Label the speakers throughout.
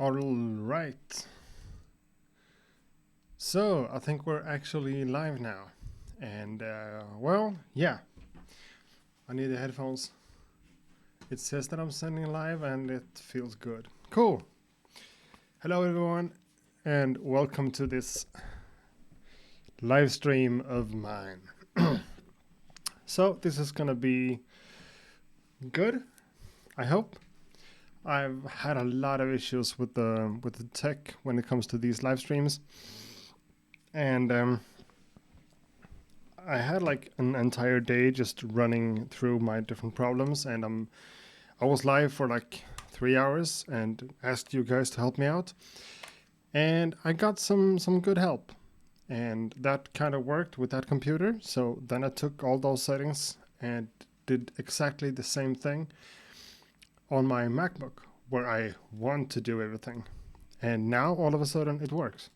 Speaker 1: All right. So I think we're actually live now. And well, yeah, I need the headphones. It says that I'm sending live and it feels good. Cool. Hello, everyone, and welcome to this live stream of mine. So this is gonna be good, I hope. I've had a lot of issues with the tech when it comes to these live streams, and I had like an entire day just running through my different problems, and I was live for like 3 hours and asked you guys to help me out, and I got some good help, and that kind of worked with that computer. So then I took all those settings and did exactly the same thing on my MacBook, where I want to do everything, and now all of a sudden it works.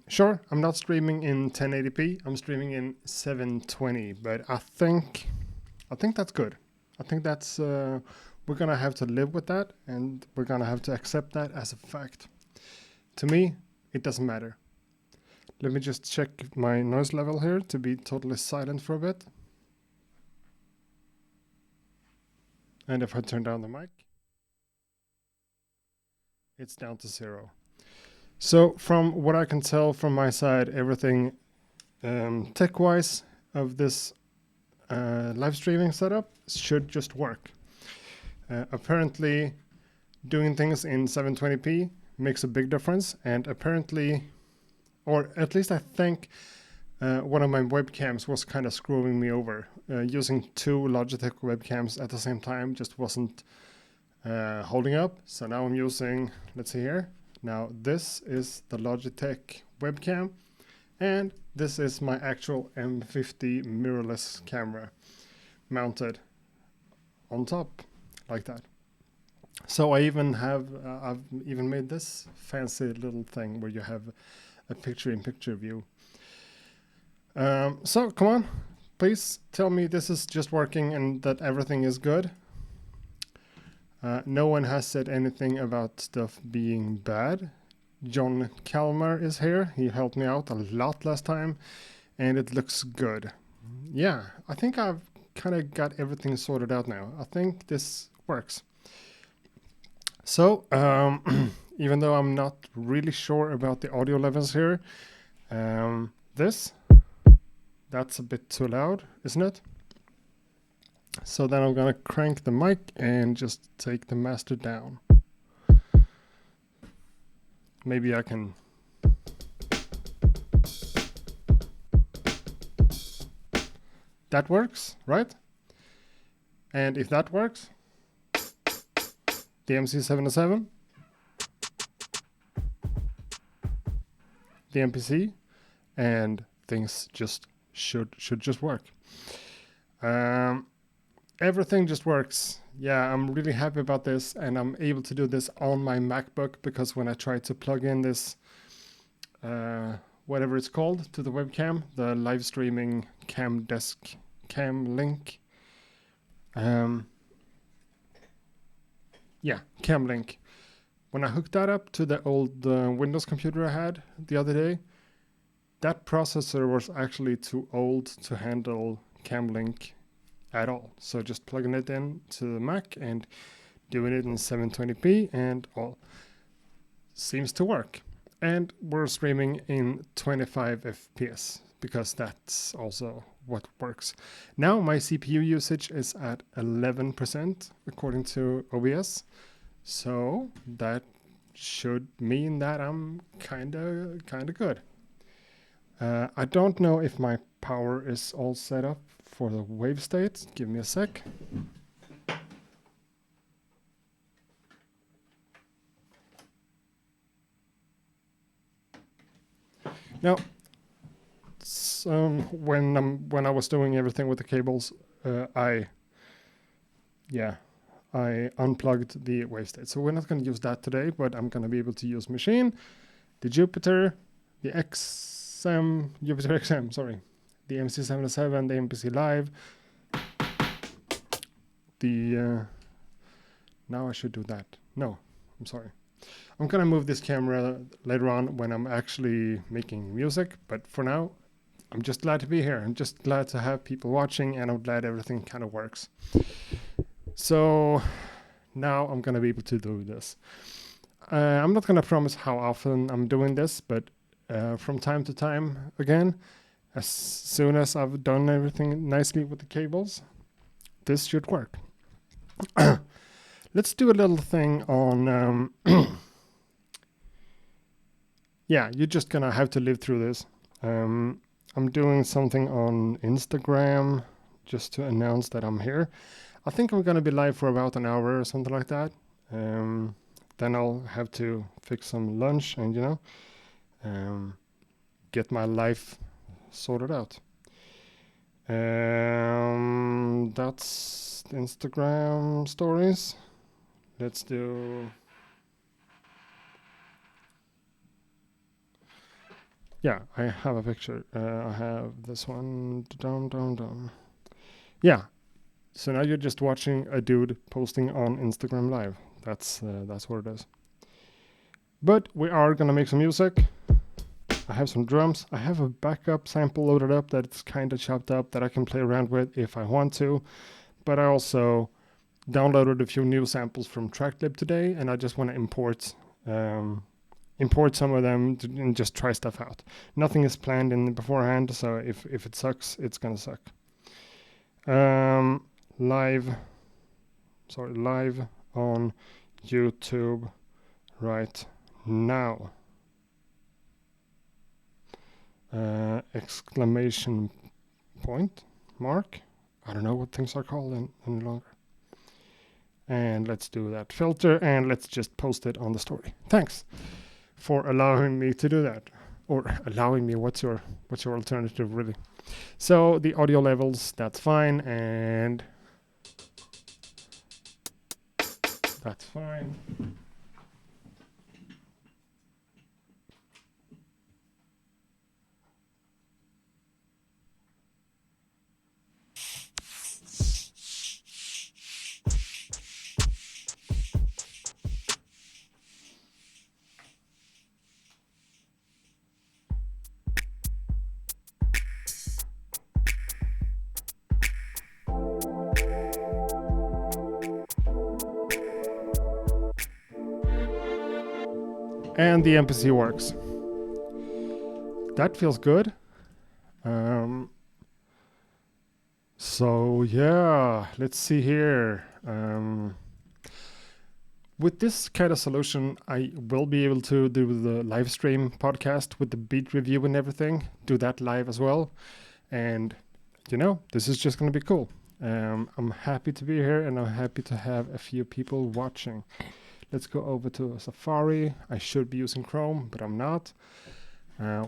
Speaker 1: Sure, I'm not streaming in 1080p. I'm streaming in 720, but I think that's good. I think that's we're gonna have to live with that, and we're gonna have to accept that as a fact. To me, it doesn't matter. Let me just check my noise level here to be totally silent for a bit. And if I turn down the mic, it's down to 0. So from what I can tell from my side, everything tech-wise of this live streaming setup should just work. Apparently, doing things in 720p makes a big difference, and apparently, or at least I think, one of my webcams was kind of screwing me over. Using 2 Logitech webcams at the same time just wasn't holding up. So now I'm using, let's see here. Now this is the Logitech webcam, and this is my actual M50 mirrorless camera mounted on top like that. So I even have, I've even made this fancy little thing where you have a picture-in-picture view. So come on, please tell me this is just working and that everything is good. No one has said anything about stuff being bad. John Kalmar is here. He helped me out a lot last time, and it looks good. Yeah, I think I've kind of got everything sorted out now. I think this works. So, even though I'm not really sure about the audio levels here, that's a bit too loud, isn't it? So then I'm gonna crank the mic and just take the master down. Maybe I can. That works, right? And if that works, the MC707, the MPC, and things just should just work. Everything just works. Yeah, I'm really happy about this, and I'm able to do this on my MacBook, because when I try to plug in this, whatever it's called, to the webcam, the live streaming cam link. Yeah, cam link. When I hooked that up to the old Windows computer I had the other day, that processor was actually too old to handle cam link at all. So just plugging it in to the Mac and doing it in 720p and all seems to work. And we're streaming in 25 FPS, because that's also what works. Now my CPU usage is at 11% according to OBS. So that should mean that I'm kinda good. I don't know if my power is all set up for the wave state. Give me a sec. Now, when I was doing everything with the cables, I unplugged the wave state. So we're not going to use that today, but I'm going to be able to use machine, the Jupiter, the Jupiter XM, sorry, the MC707, the MPC Live, the now I should do that. No, I'm sorry. I'm gonna move this camera later on when I'm actually making music, but for now, I'm just glad to be here. I'm just glad to have people watching, and I'm glad everything kind of works. So now I'm gonna be able to do this. I'm not gonna promise how often I'm doing this, but from time to time, again, as soon as I've done everything nicely with the cables, this should work. Let's do a little thing on. Yeah, you're just gonna have to live through this. I'm doing something on Instagram just to announce that I'm here. I think I'm gonna be live for about an hour or something like that. Then I'll have to fix some lunch and get my life sorted out. That's the Instagram stories. Let's do. Yeah, I have a picture. I have this one. Yeah. So now you're just watching a dude posting on Instagram Live. That's what it is. But we are gonna make some music. I have some drums. I have a backup sample loaded up that's kind of chopped up that I can play around with if I want to. But I also downloaded a few new samples from Tracklib today, and I just want to import some of them and just try stuff out. Nothing is planned in beforehand, so if it sucks, it's gonna suck. Live on YouTube right now. Exclamation point mark. I don't know what things are called any longer. And let's do that filter, and let's just post it on the story. Thanks for allowing me to do that, or allowing me. What's your alternative, really? So the audio levels, that's fine, and that's fine. And the MPC works. That feels good. So yeah, let's see here. With this kind of solution, I will be able to do the live stream podcast with the beat review and everything, do that live as well. And, this is just going to be cool. I'm happy to be here, and I'm happy to have a few people watching. Let's go over to Safari. I should be using Chrome, but I'm not.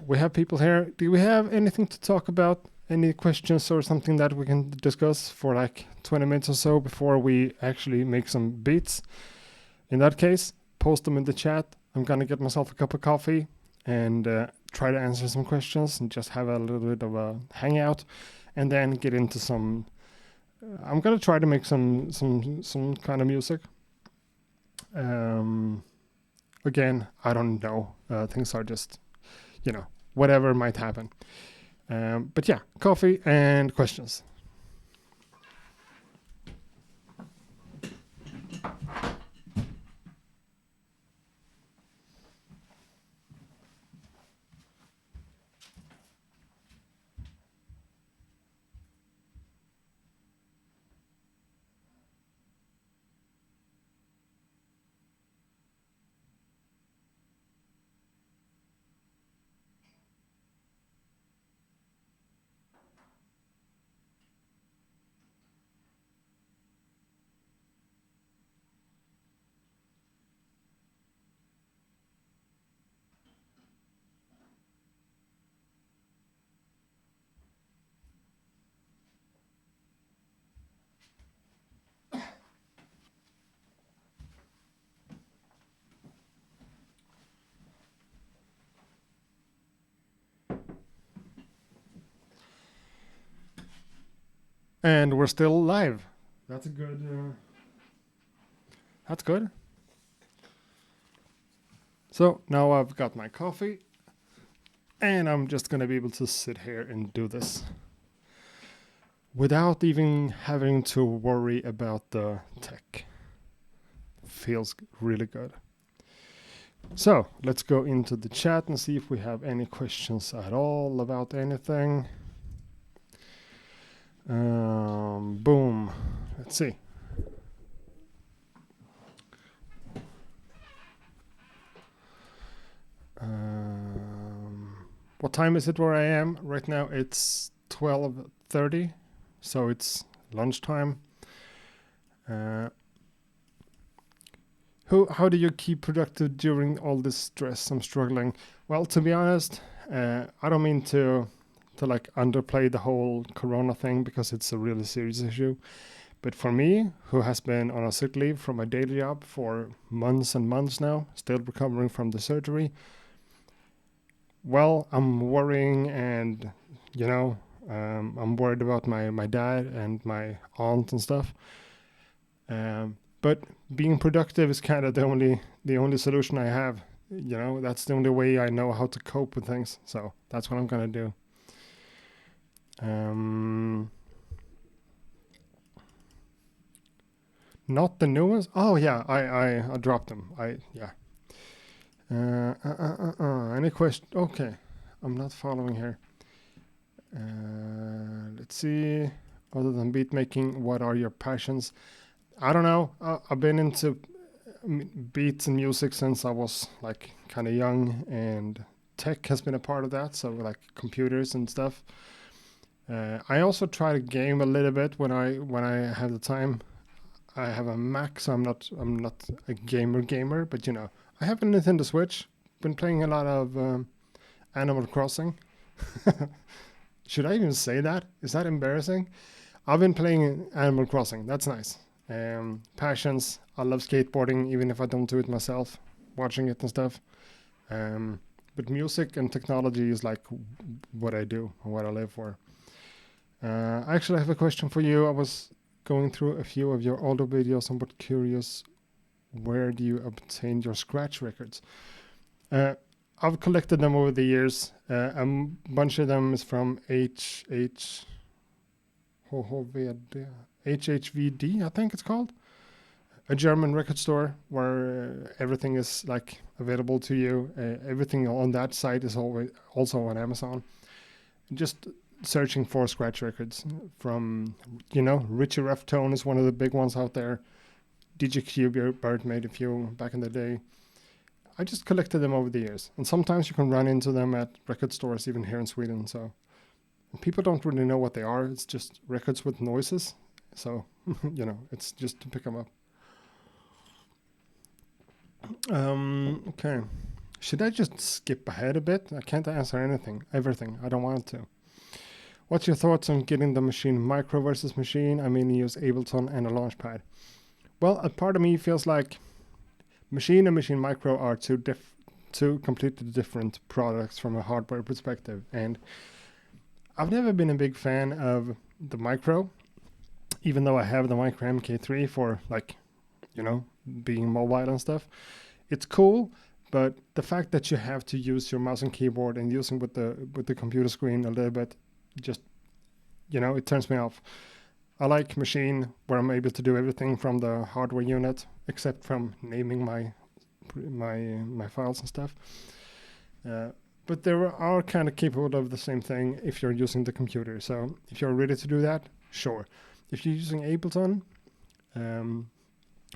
Speaker 1: We have people here. Do we have anything to talk about? Any questions or something that we can discuss for like 20 minutes or so before we actually make some beats? In that case, post them in the chat. I'm gonna get myself a cup of coffee and try to answer some questions and just have a little bit of a hangout, and then get into some. I'm gonna try to make some kind of music. Again, I don't know. Things are just, whatever might happen. But yeah, coffee and questions. And we're still live. That's a good. That's good. So now I've got my coffee and I'm just gonna be able to sit here and do this without even having to worry about the tech. Feels really good. So let's go into the chat and see if we have any questions at all about anything. Boom. Let's see. What time is it where I am? Right now it's 12:30, so it's lunchtime. How do you keep productive during all this stress? I'm struggling. Well, to be honest, I don't mean to like underplay the whole corona thing because it's a really serious issue. But for me, who has been on a sick leave from my daily job for months and months now, still recovering from the surgery, well, I'm worrying and, I'm worried about my dad and my aunt and stuff. But being productive is kind of the only solution I have. That's the only way I know how to cope with things. So that's what I'm gonna do. Not the new ones. Oh yeah, I dropped them. Any question? Okay, I'm not following here. Let's see. Other than beat making, what are your passions? I don't know. I've been into beats and music since I was like kind of young, and tech has been a part of that. So like computers and stuff. I also try to game a little bit when I have the time. I have a Mac, so I'm not a gamer, but I have a Nintendo Switch. Been playing a lot of Animal Crossing. Should I even say that? Is that embarrassing? I've been playing Animal Crossing. That's nice. Passions. I love skateboarding, even if I don't do it myself. Watching it and stuff. But music and technology is like what I do and what I live for. I actually have a question for you. I was going through a few of your older videos and but curious, where do you obtain your scratch records? I've collected them over the years. A bunch of them is from HHVD, I think it's called. A German record store where everything is like available to you. Everything on that site is always also on Amazon. Just searching for scratch records from, Richie Raftone is one of the big ones out there. DJ Q-Bert made a few back in the day. I just collected them over the years, and sometimes you can run into them at record stores even here in Sweden. So people don't really know what they are. It's just records with noises. So it's just to pick them up. Okay. Should I just skip ahead a bit? I can't answer everything. I don't want to. What's your thoughts on getting the machine micro versus machine? I mean, use Ableton and a Launchpad. Well, a part of me feels like machine and machine micro are two completely different products from a hardware perspective. And I've never been a big fan of the micro, even though I have the micro MK3 for being mobile and stuff. It's cool, but the fact that you have to use your mouse and keyboard and using with the computer screen a little bit, just it turns me off. I like machine where I'm able to do everything from the hardware unit except from naming my files and stuff. But they are kind of capable of the same thing if you're using the computer. So if you're ready to do that, sure. If you're using Ableton,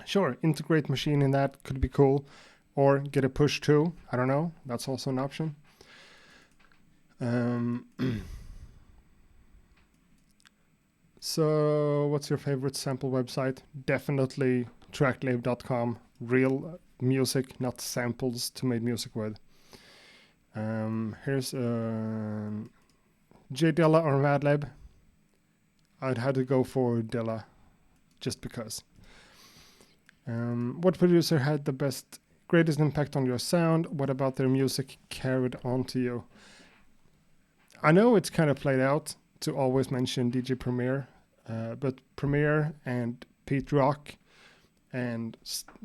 Speaker 1: sure, integrate machine in that could be cool, or get a push to. I don't know. That's also an option. So what's your favorite sample website? Definitely tracklab.com. Real music, not samples to make music with. Here's J Dilla or Madlib. I'd have to go for Dilla, just because. What producer had the greatest impact on your sound? What about their music carried on to you? I know it's kind of played out to always mention DJ Premier, but Premier and Pete Rock and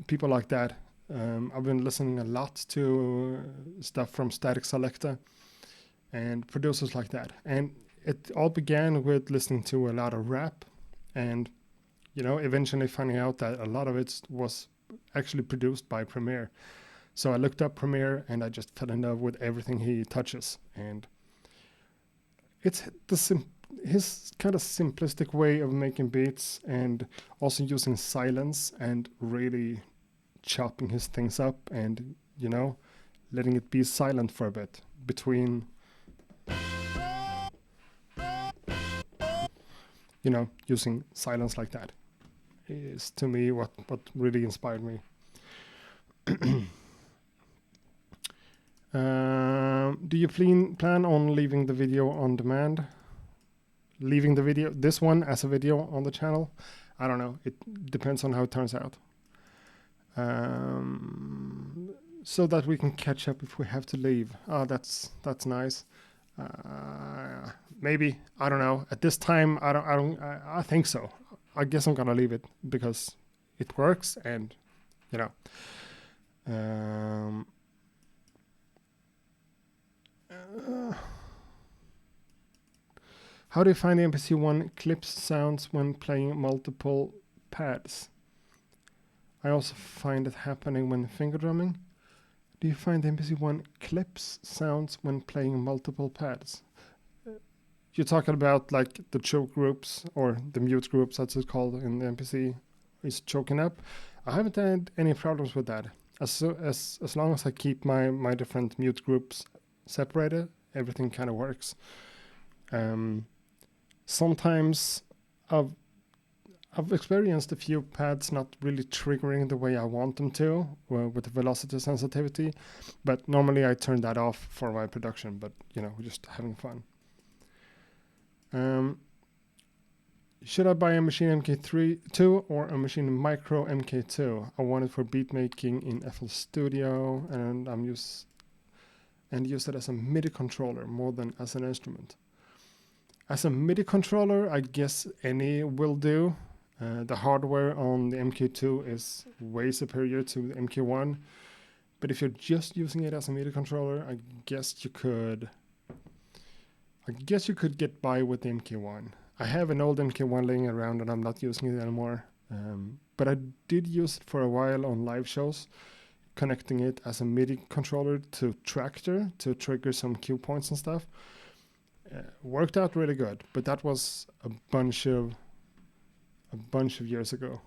Speaker 1: people like that, I've been listening a lot to stuff from Static Selecta and producers like that. And it all began with listening to a lot of rap and, eventually finding out that a lot of it was actually produced by Premiere. So I looked up Premiere and I just fell in love with everything he touches. And it's his kind of simplistic way of making beats and also using silence and really chopping his things up and, letting it be silent for a bit between, using silence like that is to me what really inspired me. Do you plan on leaving the video on demand? Leaving this one as a video on the channel? I don't know. It depends on how it turns out. So that we can catch up if we have to leave. Oh, that's nice. Maybe, I don't know. At this time, I think so. I guess I'm gonna leave it because it works, and how do you find the MPC-1 clips sounds when playing multiple pads? I also find it happening when finger drumming. Do you find the MPC-1 clips sounds when playing multiple pads? You're talking about like the choke groups or the mute groups, as it's called in the MPC, is choking up. I haven't had any problems with that. As long as I keep my different mute groups separated, everything kind of works. Sometimes I've experienced a few pads not really triggering the way I want them to with the velocity sensitivity, but normally I turn that off for my production, but we're just having fun. Should I buy a Machine MK2 or a Machine Micro MK2? I want it for beat making in FL Studio, and use it as a MIDI controller more than as an instrument. As a MIDI controller, I guess any will do. The hardware on the MK2 is way superior to the MK1, but if you're just using it as a MIDI controller, I guess you could get by with the MK1. I have an old MK1 laying around and I'm not using it anymore, but I did use it for a while on live shows, connecting it as a MIDI controller to Traktor to trigger some cue points and stuff. Worked out really good, but that was a bunch of years ago.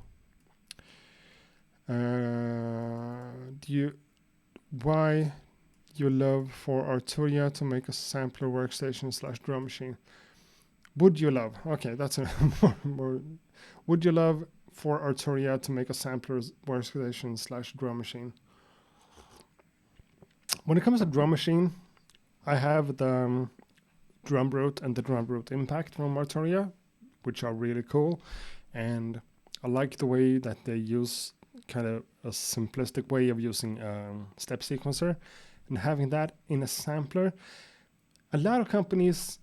Speaker 1: Why you love for Arturia to make a sampler workstation / drum machine? Would you love? Okay, that's a more. Would you love for Arturia to make a sampler workstation / drum machine? When it comes to drum machine, I have the drum root and the drum root impact from Arturia, which are really cool, and I like the way that they use kind of a simplistic way of using step sequencer and having that in a sampler. A lot of companies,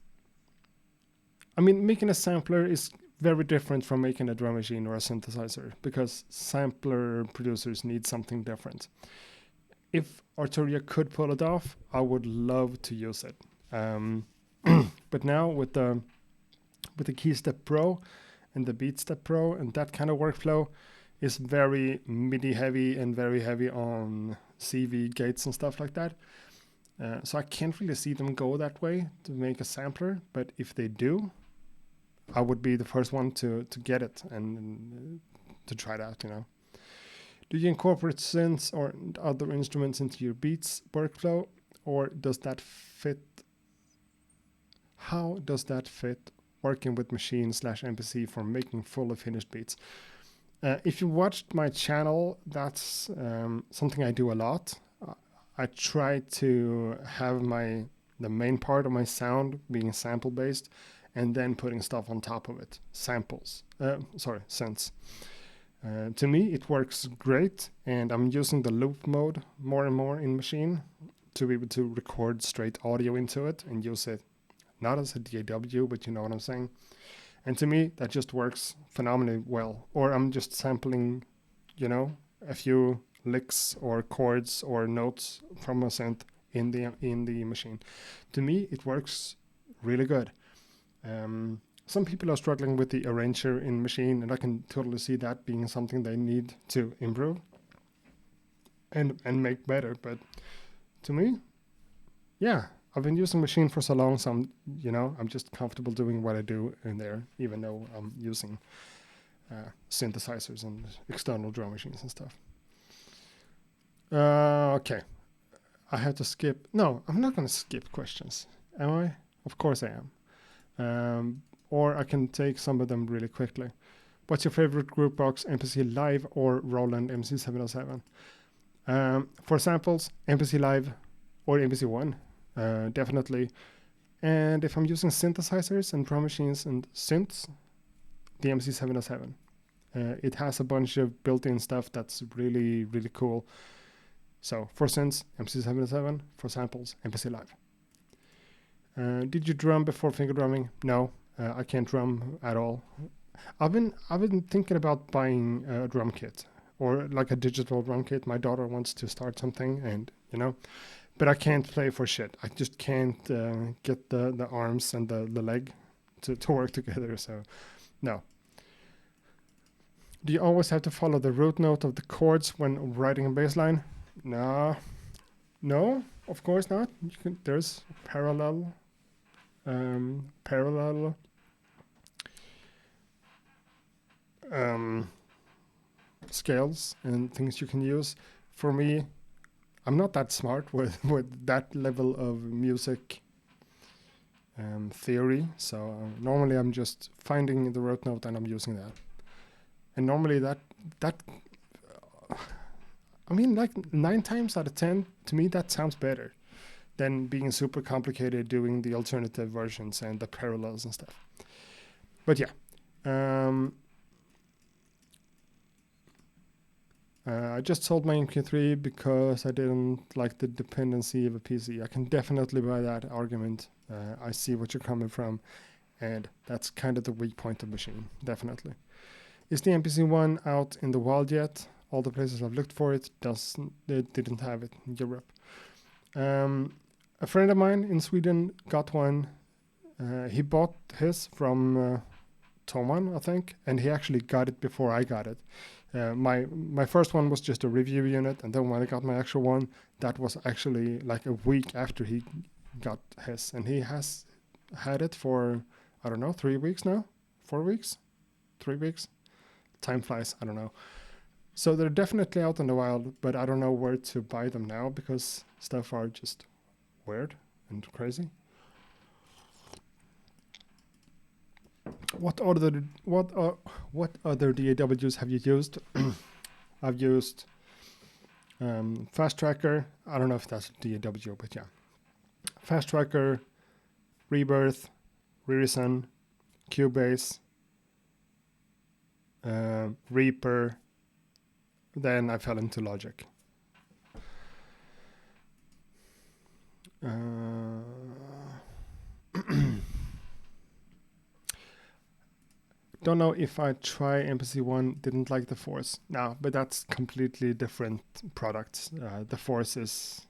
Speaker 1: making a sampler is very different from making a drum machine or a synthesizer because sampler producers need something different. If Arturia could pull it off, I would love to use it. But now with the KeyStep Pro and the BeatStep Pro and that kind of workflow is very MIDI heavy and very heavy on CV gates and stuff like that. So I can't really see them go that way to make a sampler, but if they do, I would be the first one to get it and to try it out, Do you incorporate synths or other instruments into your beats workflow, or does that fit? How does that fit working with machine / MPC for making fully finished beats? If you watched my channel, that's something I do a lot. I try to have the main part of my sound being sample based and then putting stuff on top of it. Synths. To me, it works great, and I'm using the loop mode more and more in Machine to be able to record straight audio into it and use it not as a DAW, but you know what I'm saying. And to me, that just works phenomenally well. Or I'm just sampling, a few licks or chords or notes from a synth in the machine. To me, it works really good. Some people are struggling with the arranger in machine, and I can totally see that being something they need to improve and make better. But to me, yeah, I've been using machine for so long, so I'm just comfortable doing what I do in there, even though I'm using synthesizers and external drum machines and stuff. Okay, I have to skip. No, I'm not going to skip questions, am I? Of course I am. Or I can take some of them really quickly. What's your favorite group box, MPC Live or Roland MC707? For samples, MPC Live or MPC One, definitely. And if I'm using synthesizers and drum machines and synths, the MC707. It has a bunch of built-in stuff that's really, really cool. So for synths, MC707. For samples, MPC Live. Did you drum before finger drumming? No, I can't drum at all. I've been thinking about buying a drum kit or like a digital drum kit. My daughter wants to start something, and but I can't play for shit. I just can't get the arms and the leg to work together. So no. Do you always have to follow the root note of the chords when writing a bass line? No, of course not. There's parallel scales and things you can use. For me, I'm not that smart with that level of music theory. So normally I'm just finding the root note and I'm using that. And normally that I mean, like 9 times out of 10, to me that sounds better than being super complicated doing the alternative versions and the parallels and stuff. But yeah. I just sold my MQ3 because I didn't like the dependency of a PC. I can definitely buy that argument. I see what you're coming from, and that's kind of the weak point of machine, definitely. Is the MPC-1 out in the wild yet? All the places I've looked for it didn't have it in Europe. A friend of mine in Sweden got one. He bought his from Toman, I think, and he actually got it before I got it. My first one was just a review unit, and then when I got my actual one, that was actually like a week after he got his, and he has had it for, I don't know, 3 weeks now? 4 weeks? 3 weeks? Time flies, I don't know. So they're definitely out in the wild, but I don't know where to buy them now because stuff are just weird and crazy. What other DAWs have you used? I've used Fast Tracker. I don't know if that's a DAW, but yeah. Fast Tracker, Rebirth, Reason, Cubase, Reaper. Then I fell into Logic. Don't know if I try MPC-1, didn't like the Force. No, but that's completely different products. The Force is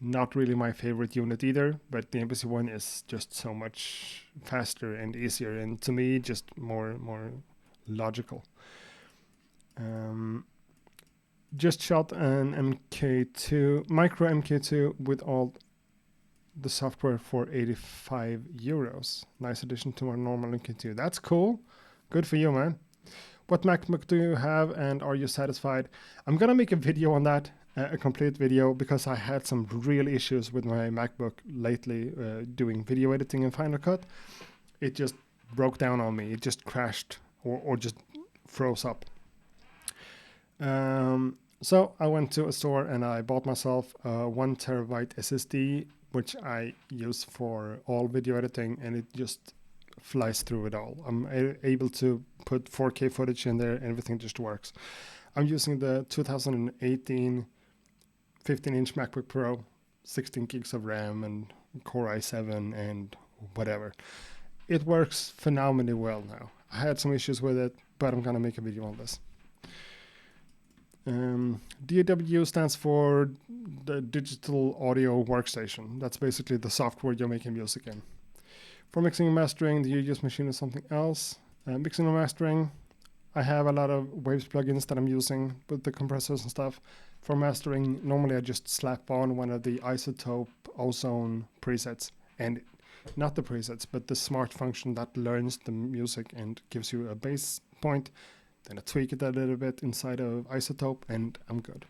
Speaker 1: not really my favorite unit either, but the MPC-1 is just so much faster and easier, and to me, just more logical. Just shot an MK2, micro MK2 with all the software for 85 euros. Nice addition to our normal MK2. That's cool. Good for you, man. What MacBook do you have and are you satisfied? I'm gonna make a video on that, a complete video, because I had some real issues with my MacBook lately doing video editing in Final Cut. It just broke down on me. It just crashed or just froze up. So I went to a store and I bought myself a 1 terabyte SSD, which I use for all video editing, and it just flies through it all. I'm able to put 4K footage in there and everything just works. I'm using the 2018 15-inch MacBook Pro, 16 gigs of RAM and Core i7 and whatever. It works phenomenally well now. I had some issues with it, but I'm gonna make a video on this. DAW stands for the Digital Audio Workstation. That's basically the software you're making music in. For mixing and mastering, do you use Machine or something else? Mixing and mastering, I have a lot of Waves plugins that I'm using with the compressors and stuff. For mastering, normally I just slap on one of the Isotope Ozone presets, and not the presets, but the smart function that learns the music and gives you a bass point. Then I tweak it a little bit inside of Isotope, and I'm good.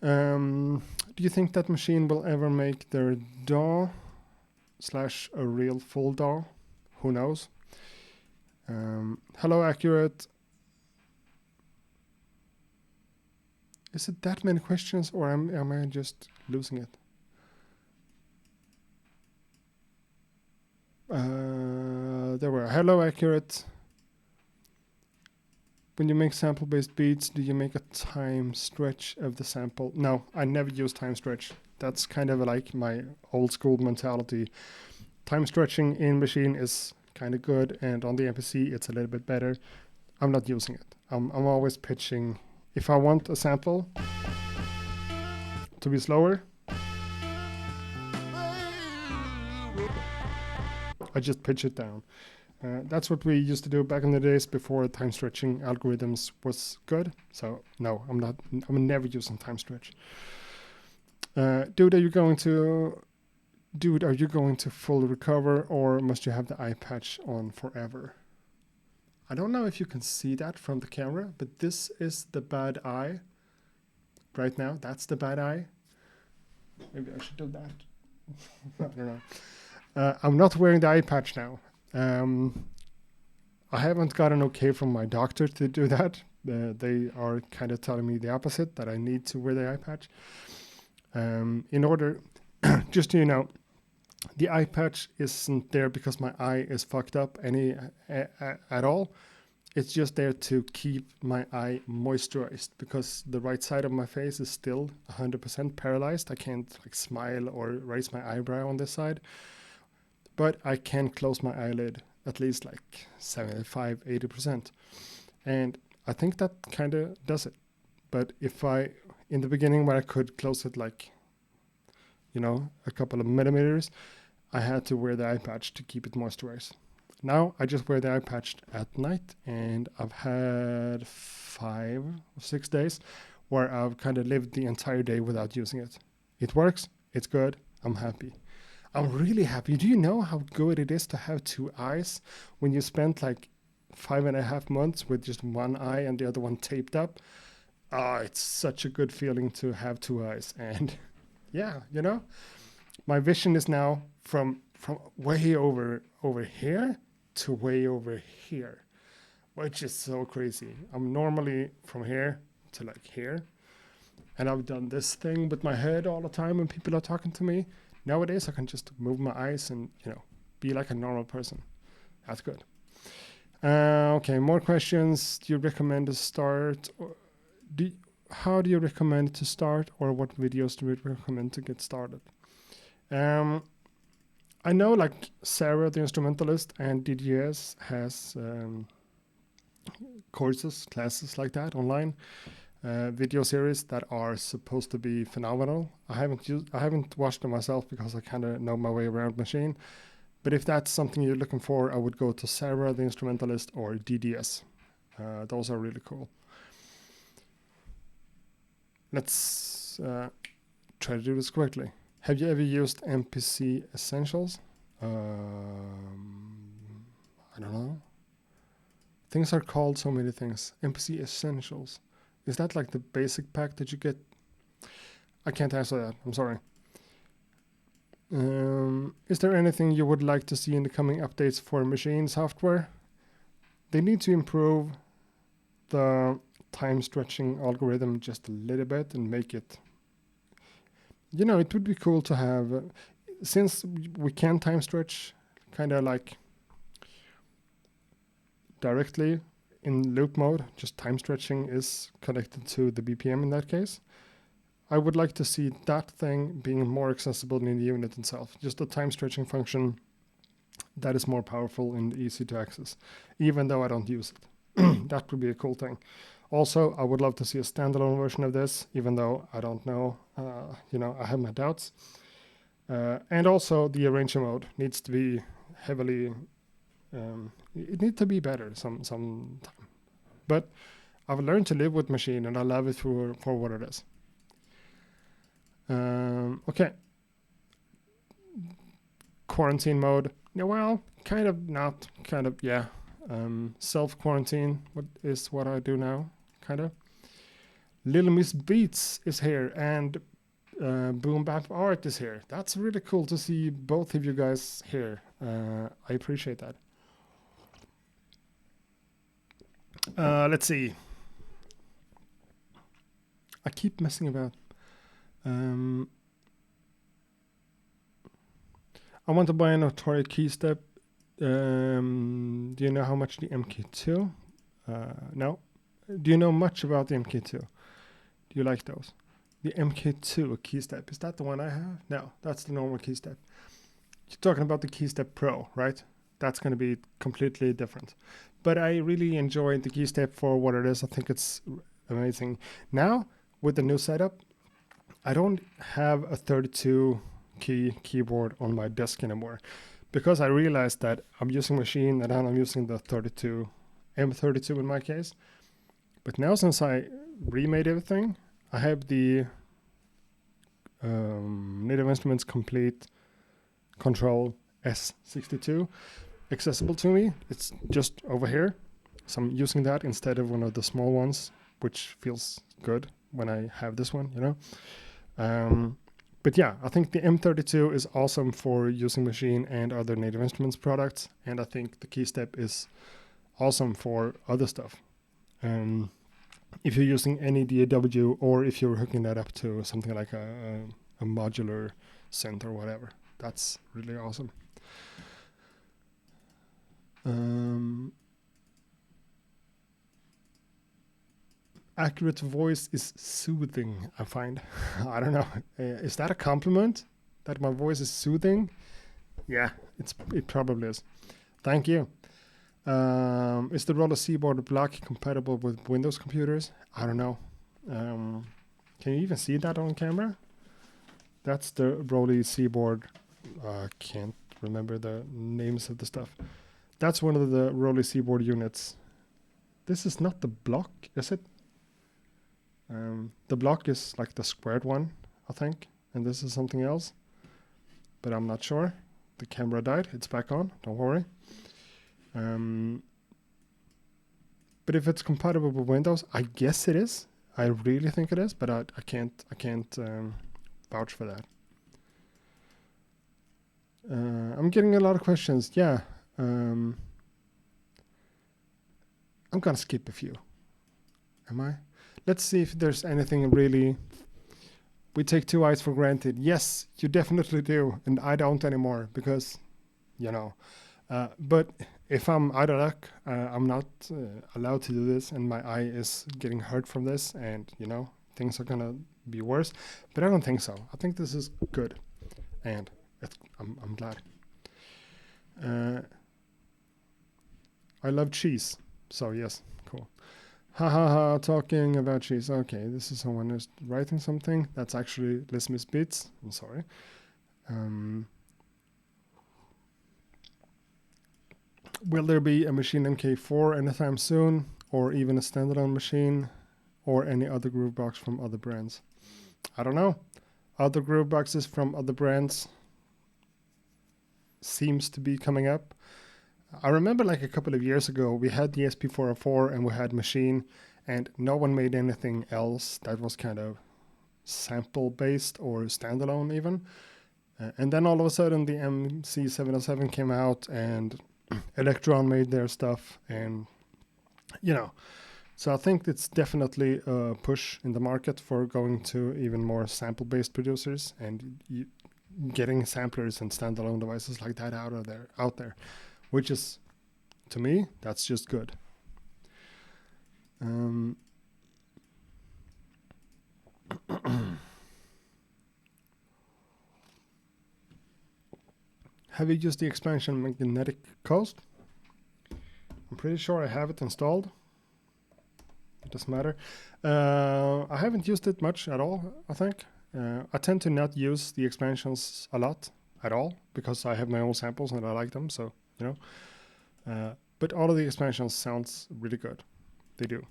Speaker 1: Do you think that Machine will ever make their DAW / a real full DAW? Who knows? Hello, Accurate. Is it that many questions, or am I just losing it? There were. Hello, Accurate. When you make sample-based beats, do you make a time stretch of the sample? No, I never use time stretch. That's kind of like my old school mentality. Time stretching in Machine is kind of good, and on the MPC it's a little bit better. I'm not using it. I'm always pitching. If I want a sample to be slower, I just pitch it down. That's what we used to do back in the days before time stretching algorithms was good. So no, I'm never using time stretch. Dude, are you going to full recover, or must you have the eye patch on forever? I don't know if you can see that from the camera, but this is the bad eye. Right now, that's the bad eye. Maybe I should do that. I don't know. I'm not wearing the eye patch now. I haven't got an okay from my doctor to do that. They are kind of telling me the opposite, that I need to wear the eye patch. In order, just so you know, the eye patch isn't there because my eye is fucked up at all. It's just there to keep my eye moisturized, because the right side of my face is still 100% paralyzed. I can't like smile or raise my eyebrow on this side, but I can close my eyelid at least like 75-80%, and I think that kind of does it. But if in the beginning, where I could close it like, a couple of millimeters, I had to wear the eye patch to keep it moisturized. Now I just wear the eye patch at night, and I've had 5 or 6 days where I've kind of lived the entire day without using it. It works, it's good, I'm happy. I'm really happy. Do you know how good it is to have 2 eyes when you spent like 5.5 months with just one eye and the other one taped up? Oh, it's such a good feeling to have 2 eyes. And yeah, my vision is now from way over here to way over here, which is so crazy. I'm normally from here to like here, and I've done this thing with my head all the time when people are talking to me. Nowadays I can just move my eyes and be like a normal person. That's good. Okay, more questions. Do you recommend to start, or how do you recommend to start, or what videos do you recommend to get started? I know like Sarah the Instrumentalist and DGS has classes like that online, video series that are supposed to be phenomenal. I haven't watched them myself because I kind of know my way around Machine. But if that's something you're looking for, I would go to Sarah the Instrumentalist or DDS. Those are really cool. Let's try to do this correctly. Have you ever used MPC Essentials? I don't know. Things are called so many things. MPC Essentials. Is that like the basic pack that you get? I can't answer that. I'm sorry. Is there anything you would like to see in the coming updates for Machine software? They need to improve the time stretching algorithm just a little bit and make it, it would be cool to have, since we can time stretch kind of like directly in loop mode, just time stretching is connected to the BPM in that case. I would like to see that thing being more accessible in the unit itself, just a time stretching function that is more powerful and easy to access, even though I don't use it. That would be a cool thing. Also, I would love to see a standalone version of this, even though I don't know, I have my doubts. And also the arranger mode needs to be heavily, it needs to be better some time. But I've learned to live with Machine, and I love it for what it is. Okay. Quarantine mode. Yeah, well, kind of not, kind of, yeah. Self-quarantine what I do now, kind of. Little Miss Beats is here, and Boom Bap Art is here. That's really cool to see both of you guys here. I appreciate that. Let's see. I keep messing about. I want to buy an Authority Keystep. Do you know how much the MK2? No. Do you know much about the MK2? Do you like those? The MK2 Keystep, is that the one I have? No, that's the normal Keystep. You're talking about the Keystep Pro, right? That's going to be completely different. But I really enjoyed the Keystep for what it is. I think it's amazing. Now, with the new setup, I don't have a 32 key keyboard on my desk anymore, because I realized that I'm using Machine and I'm using the 32 M32 in my case. But now, since I remade everything, I have the Native Instruments Complete Control S62 accessible to me. It's just over here, so I'm using that instead of one of the small ones, which feels good when I have this one, But yeah, I think the M32 is awesome for using Machine and other Native Instruments products, and I think the Keystep is awesome for other stuff. If you're using any DAW, or if you're hooking that up to something like a modular synth or whatever, that's really awesome. Accurate voice is soothing, I find. I don't know. Is that a compliment? That my voice is soothing? Yeah, it probably is. Thank you. Is the Roller Seaboard Block compatible with Windows computers? I don't know. Can you even see that on camera? That's the Roller Seaboard. I can't remember the names of the stuff. That's one of the Roller Seaboard units. This is not the block, is it? The block is like the squared one, I think, and this is something else, but I'm not sure. The camera died. It's back on. Don't worry. But if it's compatible with Windows, I guess it is. I really think it is, but I can't vouch for that. I'm getting a lot of questions. Yeah. I'm gonna skip a few. Am I? Let's see if there's anything really. We take two eyes for granted. Yes, you definitely do, and I don't anymore because, But if I'm out of luck, I'm not allowed to do this, and my eye is getting hurt from this, and things are gonna be worse. But I don't think so. I think this is good, and I'm glad. I love cheese, so yes, cool. Ha ha ha, talking about cheese. Okay, this is someone who's writing something. That's actually Les Mis Beats. I'm sorry. Will there be a Machine MK4 anytime soon, or even a standalone machine, or any other groove box from other brands? I don't know. Other groove boxes from other brands seems to be coming up. I remember like a couple of years ago, we had the SP404 and we had Machine, and no one made anything else that was kind of sample based or standalone even. And then all of a sudden the MC707 came out, and Electron made their stuff, and so I think it's definitely a push in the market for going to even more sample based producers, and getting samplers and standalone devices like that out there, which is, to me, that's just good. Have you used the expansion Magnetic Coast? I'm pretty sure I have it installed. doesn't matter. I haven't used it much at all, I think. I tend to not use the expansions a lot at all because I have my own samples and I like them, so, you know. But all of the expansions sounds really good. They do.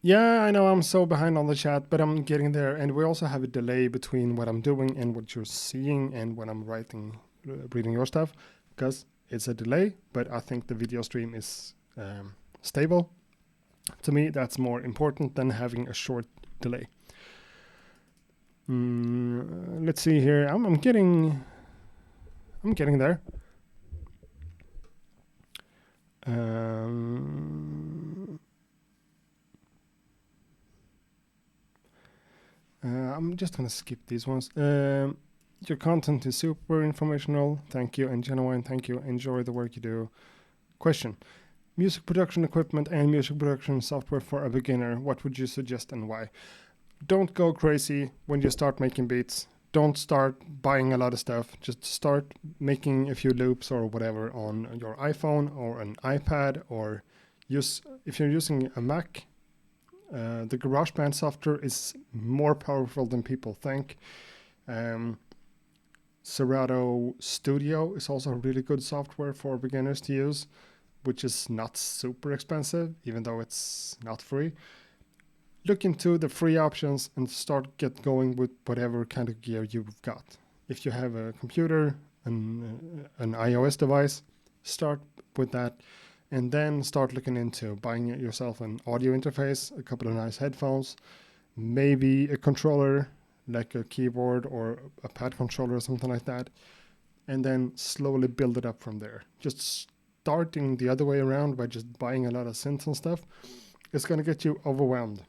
Speaker 1: Yeah, I know I'm so behind on the chat, but I'm getting there. And we also have a delay between what I'm doing and what you're seeing and when I'm reading your stuff, because it's a delay, but I think the video stream is stable. To me, that's more important than having a short delay. Let's see here. I'm getting there. I'm just gonna skip these ones. Your content is super informational. Thank you. And genuine, thank you. Enjoy the work you do. Question. Music production equipment and music production software for a beginner. What would you suggest and why? Don't go crazy when you start making beats. Don't start buying a lot of stuff. Just start making a few loops or whatever on your iPhone or an iPad, or if you're using a Mac, the GarageBand software is more powerful than people think. Serato Studio is also a really good software for beginners to use, which is not super expensive, even though it's not free. Look into the free options and get going with whatever kind of gear you've got. If you have a computer, an iOS device, start with that, and then start looking into buying yourself an audio interface, a couple of nice headphones, maybe a controller like a keyboard or a pad controller or something like that, and then slowly build it up from there. Just starting the other way around by just buying a lot of synths and stuff, it's going to get you overwhelmed,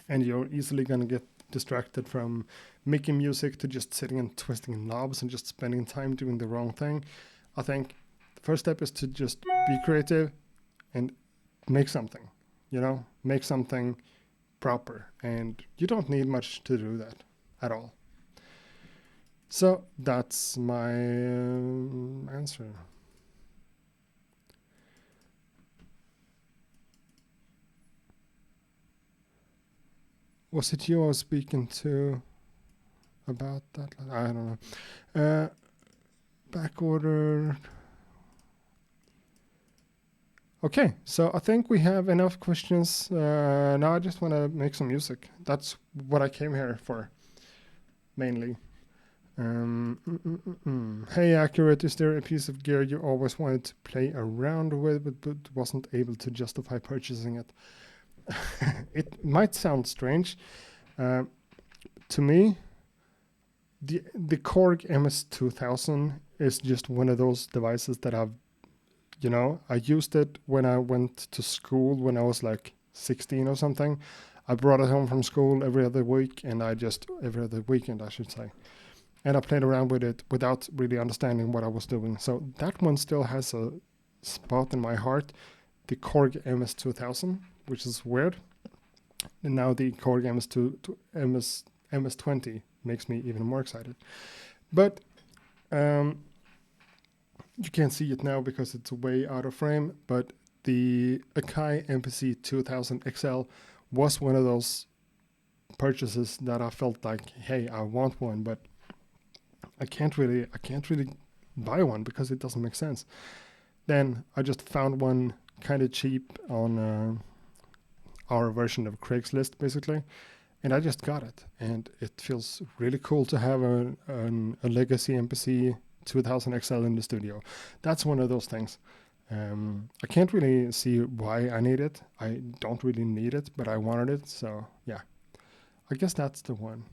Speaker 1: and you're easily going to get distracted from making music to just sitting and twisting knobs and just spending time doing the wrong thing. I think the first step is to just be creative and make something, make something proper, and you don't need much to do that at all. So that's my answer. Was it you I was speaking to about that? I don't know. Back order. Okay, so I think we have enough questions. Now I just want to make some music. That's what I came here for, mainly. Hey, Accurate, is there a piece of gear you always wanted to play around with but wasn't able to justify purchasing it? It might sound strange. To me, the Korg MS-2000 is just one of those devices that I used it when I went to school when I was like 16 or something. I brought it home from school every other weekend, I should say. And I played around with it without really understanding what I was doing. So that one still has a spot in my heart, the Korg MS-2000, which is weird. And now the Korg MS-20 makes me even more excited. But you can't see it now because it's way out of frame, but the Akai MPC 2000 XL was one of those purchases that I felt like, hey, I want one, but I can't really buy one because it doesn't make sense. Then I just found one kind of cheap on our version of Craigslist, basically, and I just got it, and it feels really cool to have a legacy MPC 2000 XL in the studio. That's one of those things. I can't really see why I need it. I don't really need it, but I wanted it, so yeah. I guess that's the one.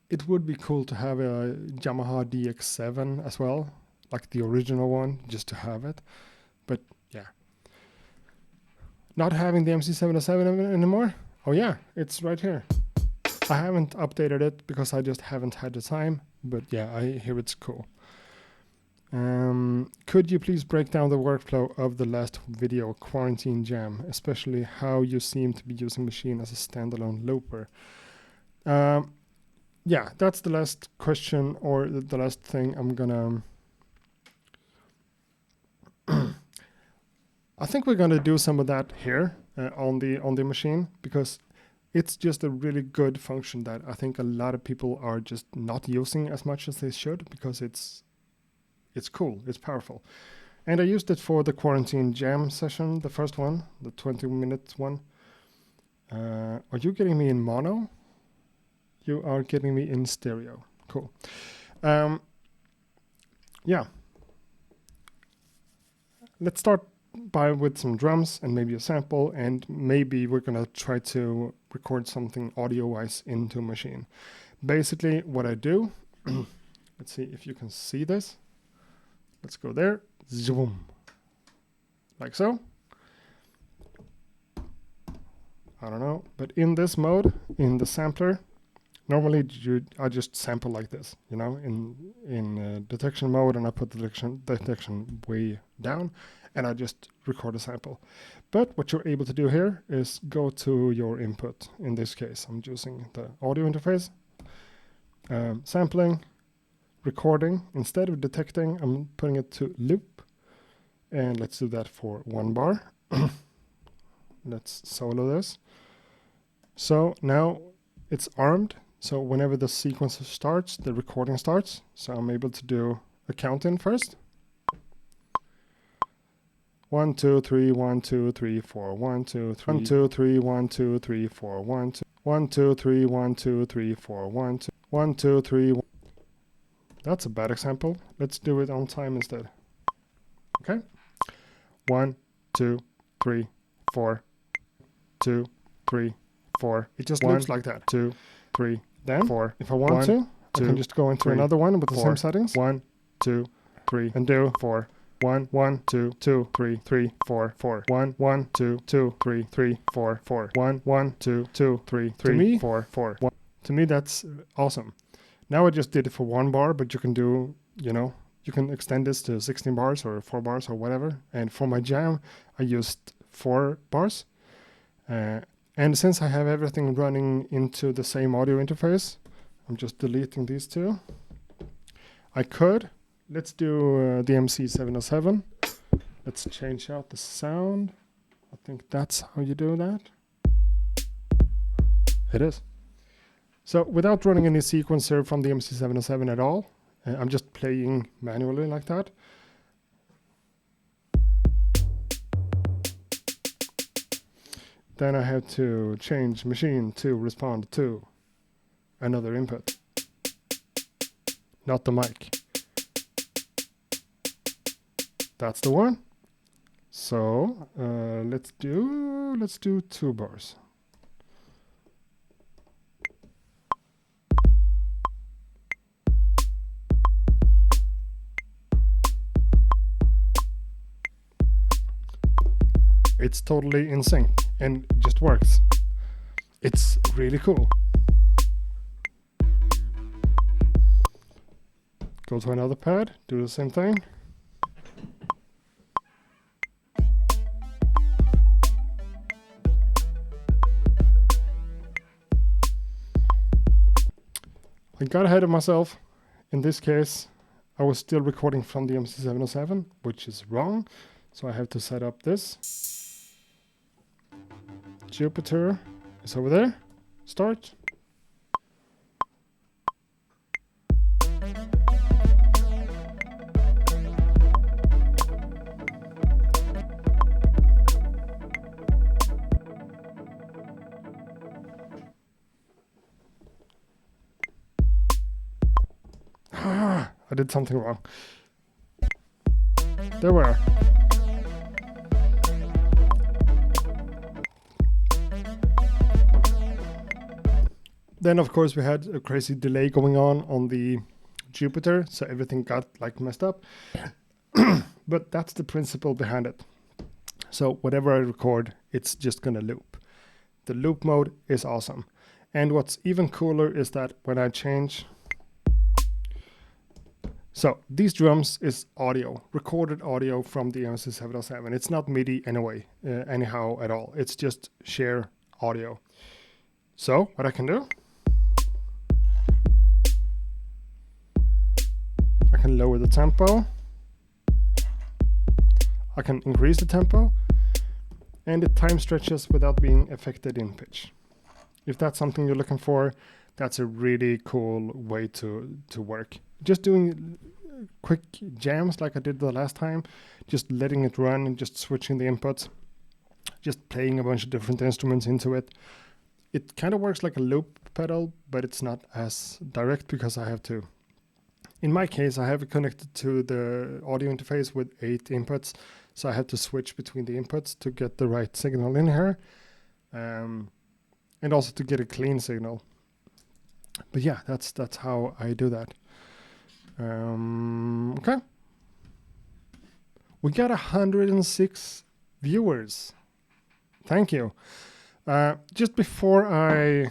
Speaker 1: It would be cool to have a Yamaha DX7 as well, like the original one, just to have it. But yeah. Not having the MC707 anymore? Oh yeah, it's right here. I haven't updated it because I just haven't had the time, but yeah, I hear it's cool. Could you please break down the workflow of the last video, Quarantine Jam, especially how you seem to be using Machine as a standalone looper? Yeah, that's the last question, or the last thing I'm gonna... I think we're going to do some of that here on the machine, because it's just a really good function that I think a lot of people are just not using as much as they should, because it's cool, it's powerful. And I used it for the quarantine jam session, the first one, the 20-minute one. Are you getting me in mono? You are getting me in stereo. Cool. Yeah. Let's start with some drums and maybe a sample, and maybe we're gonna try to record something audio-wise into a machine. Basically, what I do, let's see if you can see this. Let's go there, zoom, like so. I don't know, but in this mode, in the sampler, normally I just sample like this, you know, in detection mode, and I put the detection way down, and I just record a sample. But what you're able to do here is go to your input. In this case, I'm using the audio interface, sampling, recording. Instead of detecting, I'm putting it to loop, and let's do that for 1 bar. Let's solo this. So now it's armed, so whenever the sequence starts, the recording starts. So I'm able to do a count in first. 1 2 3 1 2 3 4 1 2 3 1 2 3 1 2 3 4 1 2 1 2 3 1 2 3 4 1 2 1 2 3. That's a bad example. Let's do it on time instead. Okay. 1 2 3 4 2 3 4. It just looks like that. 2 3. Then 4. If I want to, I can just go into another one with the same settings. 1 2 3 and do 4. 1 1 2 2 3 3 4 4 1 1 2 2 3 3 4 4 1 1 2 2 3 3 4 4. To me, that's awesome. Now I just did it for 1 bar, but you can do, you know, you can extend this to 16 bars or 4 bars or whatever. And for my jam, I used 4 bars. And since I have everything running into the same audio interface, I'm just deleting these two. I could. Let's do the MC707. Let's change out the sound. I think that's how you do that. It is. So without running any sequencer from the MC707 at all, I'm just playing manually like that. Then I have to change machine to respond to another input, not the mic. That's the one. So let's do 2 bars. It's totally in sync and just works. It's really cool. Go to another pad, do the same thing. I got ahead of myself. In this case, I was still recording from the MC707, which is wrong. So I have to set up this. Jupiter is over there. Start. I did something wrong. There we are. Then of course we had a crazy delay going on the Jupiter, so everything got like messed up. But that's the principle behind it. So whatever I record, it's just gonna loop. The loop mode is awesome. And what's even cooler is that when I change, so these drums is audio, recorded audio from the MC707. It's not MIDI anyway, anyhow at all. It's just sheer audio. So what I can do, I can lower the tempo. I can increase the tempo. and it time stretches without being affected in pitch. If that's something you're looking for, that's a really cool way to work. Just doing quick jams like I did the last time, just letting it run and just switching the inputs, just playing a bunch of different instruments into it. It kind of works like a loop pedal, but it's not as direct because I have to. In my case, I have it connected to the audio interface with 8 inputs, so I have to switch between the inputs to get the right signal in here, and also to get a clean signal. But yeah, that's how I do that. Okay. We got 106 viewers. Thank you. Just before oh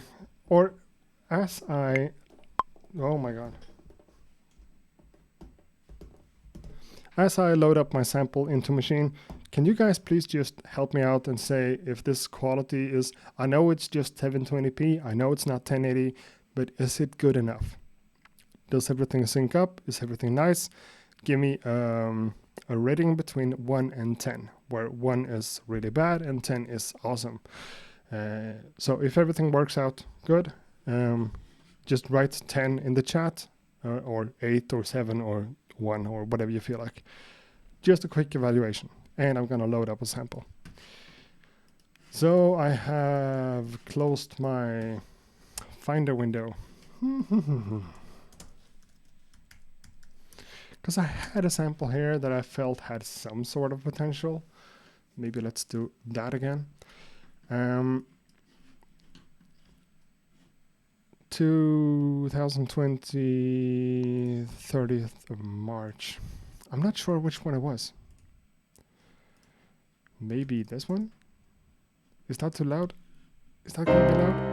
Speaker 1: my God. As I load up my sample into Machine, can you guys please just help me out and say if this quality is, I know it's just 720p, I know it's not 1080, but is it good enough? Does everything sync up? Is everything nice? Give me a rating between 1 and 10, where 1 is really bad and 10 is awesome. So if everything works out good, just write 10 in the chat, or 8 or 7 or 1 or whatever you feel like. Just a quick evaluation, and I'm gonna load up a sample. So I have closed my Finder window. Because I had a sample here that I felt had some sort of potential. Maybe let's do that again. 2020, 30th of March. I'm not sure which one it was. Maybe this one? Is that too loud? Is that gonna be loud?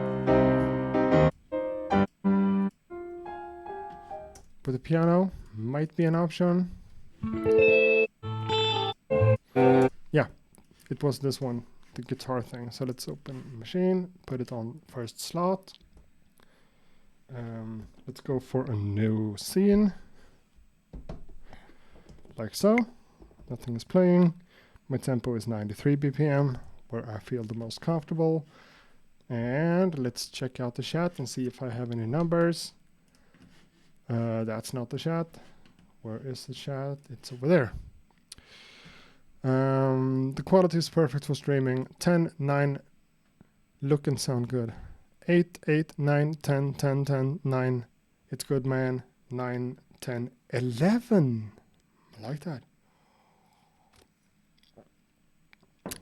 Speaker 1: With the piano, might be an option. Yeah, it was this one, the guitar thing. So let's open Machine, put it on first slot. Let's go for a new scene. Like so. Nothing is playing. My tempo is 93 BPM, where I feel the most comfortable. And let's check out the chat and see if I have any numbers. That's not the chat. Where is the chat? It's over there. The quality is perfect for streaming. 10, 9, look and sound good. 8, 8, 9, 10, 10, 10, 9. It's good, man. 9, 10, 11. I like that.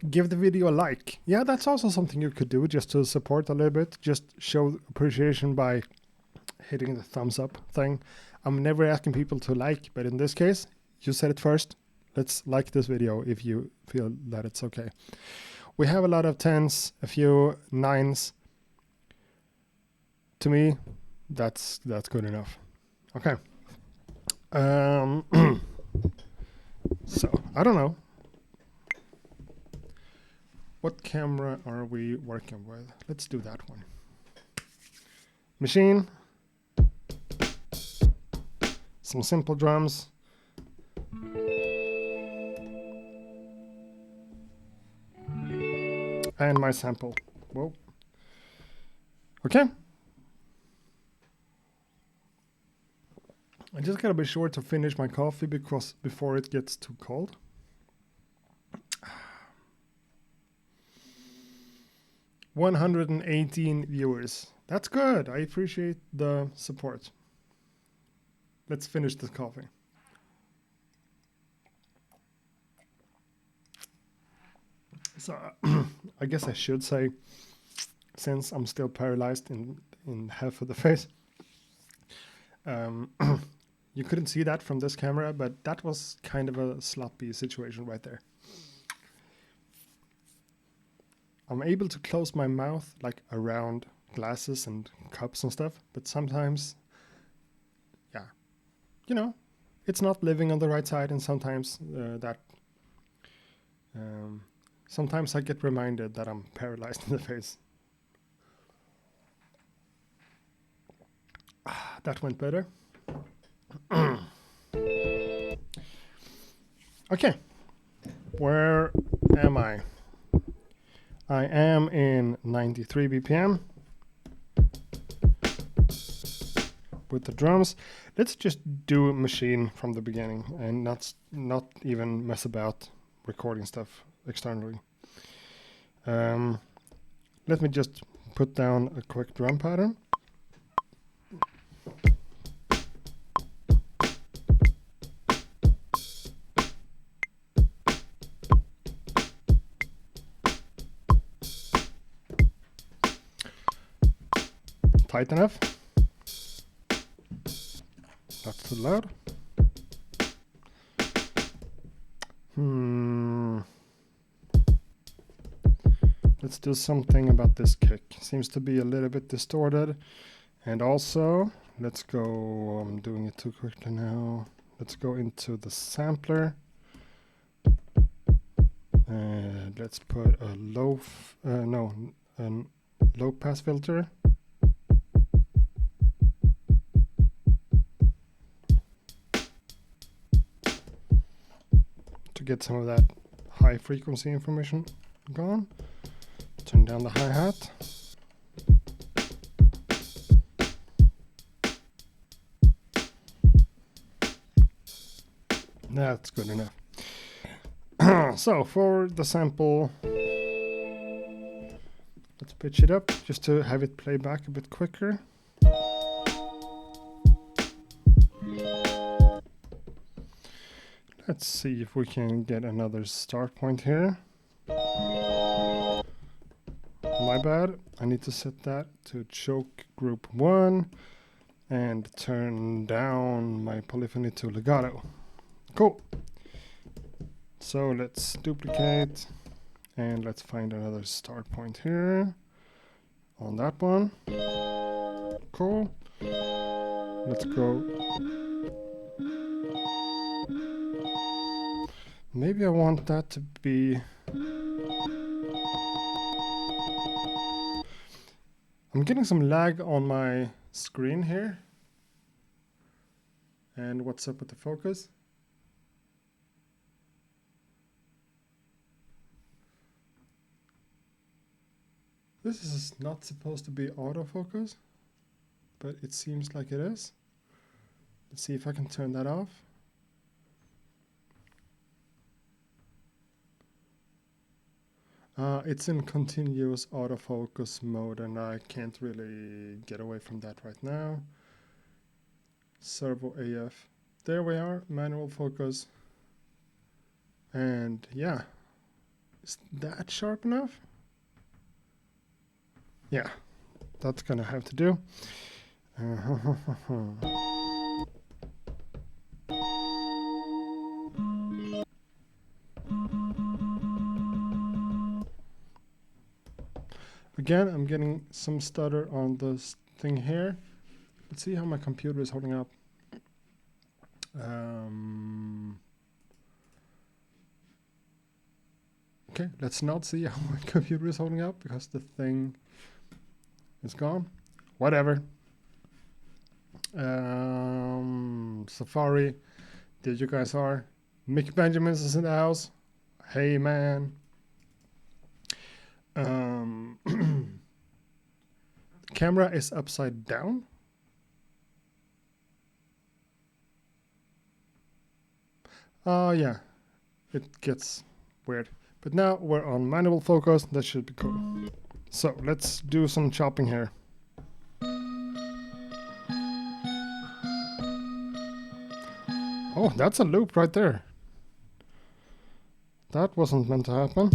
Speaker 1: Give the video a like. Yeah, that's also something you could do just to support a little bit. Just show appreciation by hitting the thumbs up thing. I'm never asking people to like, but in this case, you said it first. Let's like this video if you feel that it's okay. We have a lot of 10s, a few 9s. To me, that's good enough. Okay. So, I don't know. What camera are we working with? Let's do that one. Machine. Some simple drums. And my sample. Whoa. Okay. I just gotta be sure to finish my coffee because before it gets too cold. 118 viewers. That's good. I appreciate the support. Let's finish this coffee. So I guess I should say, since I'm still paralyzed in half of the face, you couldn't see that from this camera, but that was kind of a sloppy situation right there. I'm able to close my mouth like around glasses and cups and stuff, but sometimes, yeah, you know, it's not living on the right side, and sometimes sometimes I get reminded that I'm paralyzed in the face. That went better. Okay, where am I? I am in 93 BPM with the drums. Let's just do a machine from the beginning and not even mess about recording stuff externally. Let me just put down a quick drum pattern. Tight enough. Not too loud. Let's do something about this kick. Seems to be a little bit distorted. And also, let's go, I'm doing it too quickly now. Let's go into the sampler. And let's put a low pass filter. To get some of that high frequency information gone. Turn down the hi-hat. That's good enough. So for the sample, let's pitch it up just to have it play back a bit quicker. Let's see if we can get another start point here. My bad, I need to set that to choke group 1 and turn down my polyphony to legato. Cool. So let's duplicate and let's find another start point here on that one. Cool. Let's go. Maybe I want that to be... I'm getting some lag on my screen here. And what's up with the focus? This is not supposed to be autofocus, but it seems like it is. Let's see if I can turn that off. It's in continuous autofocus mode and I can't really get away from that right now. Servo AF. There we are, manual focus. And yeah, is that sharp enough? Yeah, that's gonna have to do. Again, I'm getting some stutter on this thing here. Let's see how my computer is holding up. Okay, let's not see how my computer is holding up because the thing is gone. Whatever. Safari, there you guys are. Mick Benjamins is in the house. Hey, man. The camera is upside down. Oh, yeah. It gets weird. But now we're on manual focus. That should be cool. So let's do some chopping here. Oh, that's a loop right there. That wasn't meant to happen.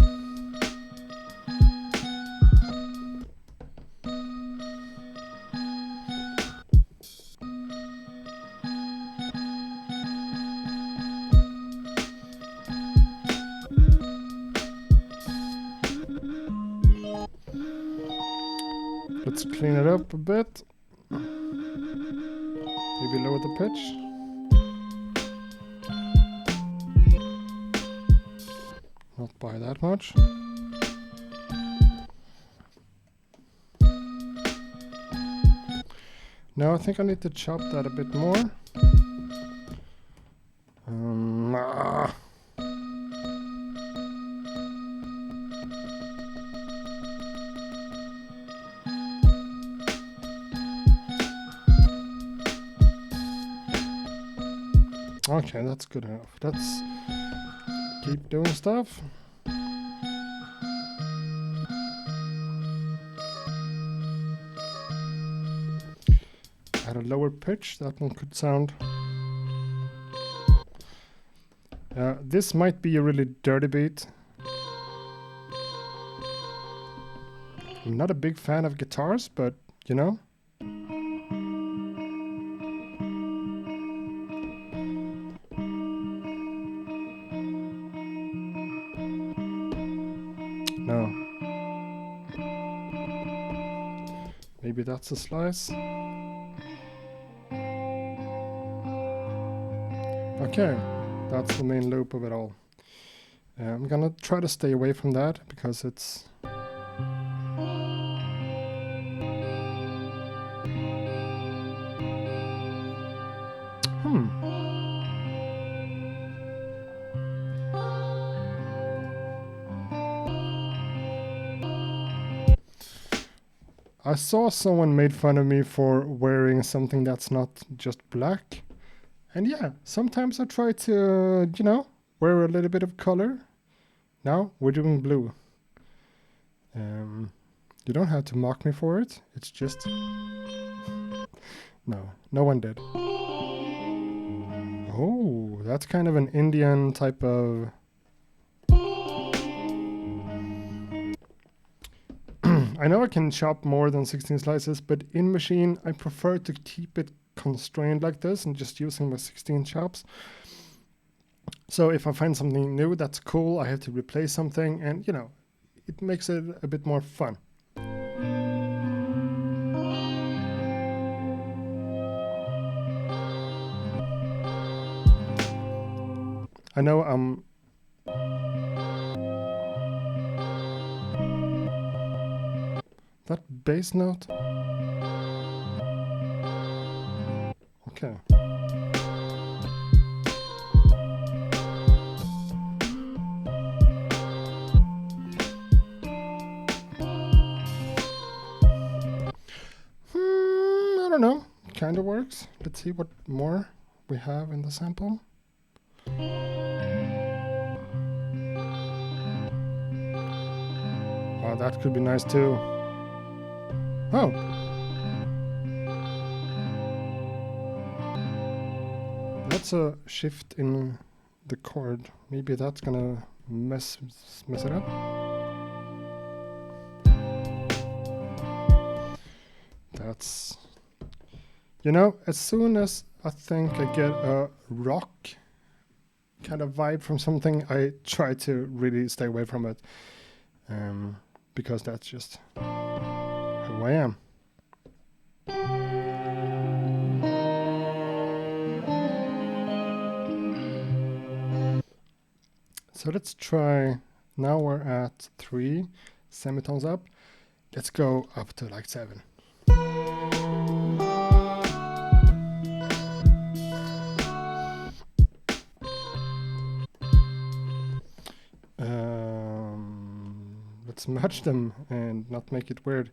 Speaker 1: Let's clean it up a bit. Maybe lower the pitch. Not by that much. Now I think I need to chop that a bit more. Okay, that's good enough. Let's keep doing stuff. At a lower pitch, that one could sound. This might be a really dirty beat. I'm not a big fan of guitars, but you know. No. Maybe that's a slice. Okay, that's the main loop of it all. I'm gonna try to stay away from that because it's... I saw someone made fun of me for wearing something that's not just black. And yeah, sometimes I try to, you know, wear a little bit of color. Now we're doing blue. You don't have to mock me for it. It's just... No one did. Oh, that's kind of an Indian type of... I know I can chop more than 16 slices, but in machine I prefer to keep it constrained like this and just using my 16 chops. So if I find something new that's cool, I have to replace something, and you know, it makes it a bit more fun. I know that bass note. Okay. I don't know. Kind of works. Let's see what more we have in the sample. Oh, that could be nice too. Oh. That's a shift in the chord. Maybe that's gonna mess it up. That's... You know, as soon as I think I get a rock kind of vibe from something, I try to really stay away from it. Because that's just who I am. So let's try, now we're at 3 semitones up. Let's go up to like 7. Let's match them and not make it weird.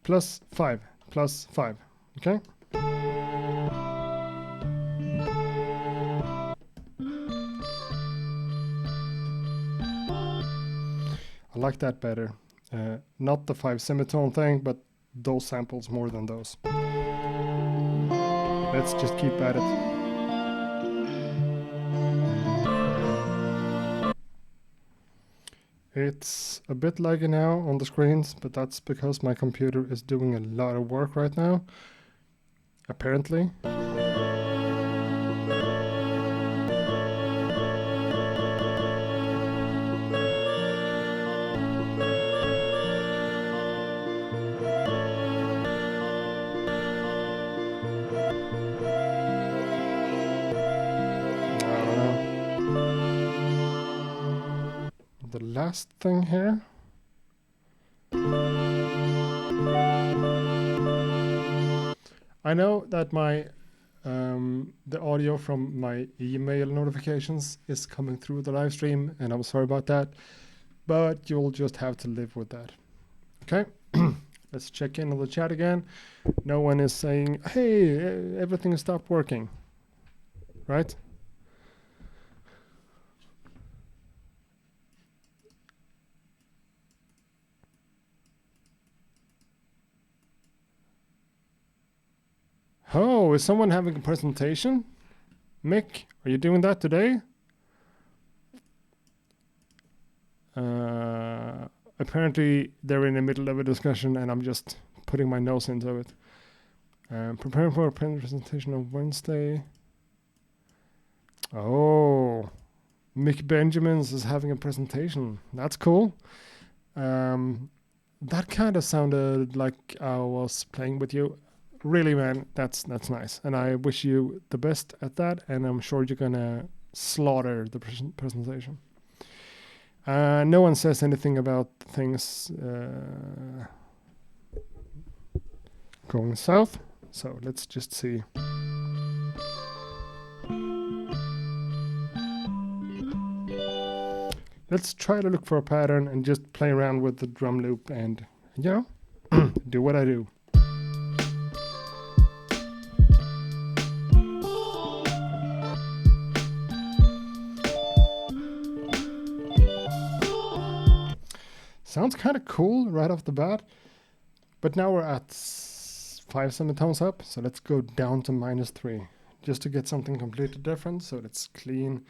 Speaker 1: +5, +5, okay? I like that better. Not the 5 semitone thing, but those samples more than those. Let's just keep at it. It's a bit laggy now on the screens, but that's because my computer is doing a lot of work right now, apparently. The last thing here. I know that my the audio from my email notifications is coming through the live stream, and I'm sorry about that, but you'll just have to live with that. Okay, let's check in on the chat again. No one is saying, hey, everything stopped working, right? Oh, is someone having a presentation? Mick, are you doing that today? Apparently they're in the middle of a discussion and I'm just putting my nose into it. Preparing for a presentation on Wednesday. Oh, Mick Benjamins is having a presentation. That's cool. That kind of sounded like I was playing with you. Really, man, that's nice. And I wish you the best at that. And I'm sure you're gonna slaughter the presentation. No one says anything about things going south. So let's just see. Let's try to look for a pattern and just play around with the drum loop and, you know, do what I do. Sounds kind of cool right off the bat. But now we're at 5 semitones up, so let's go down to -3 just to get something completely different. So let's clean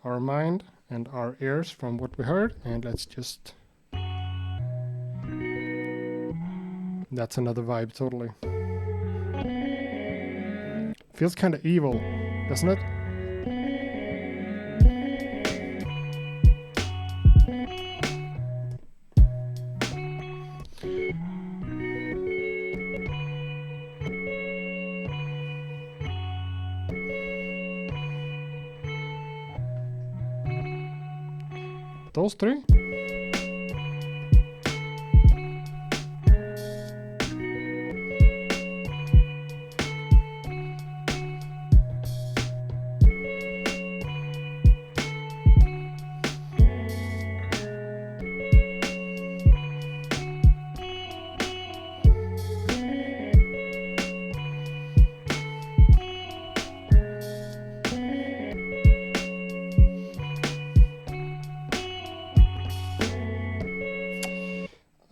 Speaker 1: our mind and our ears from what we heard, and let's just... That's another vibe, totally. Feels kind of evil, doesn't it? Those three?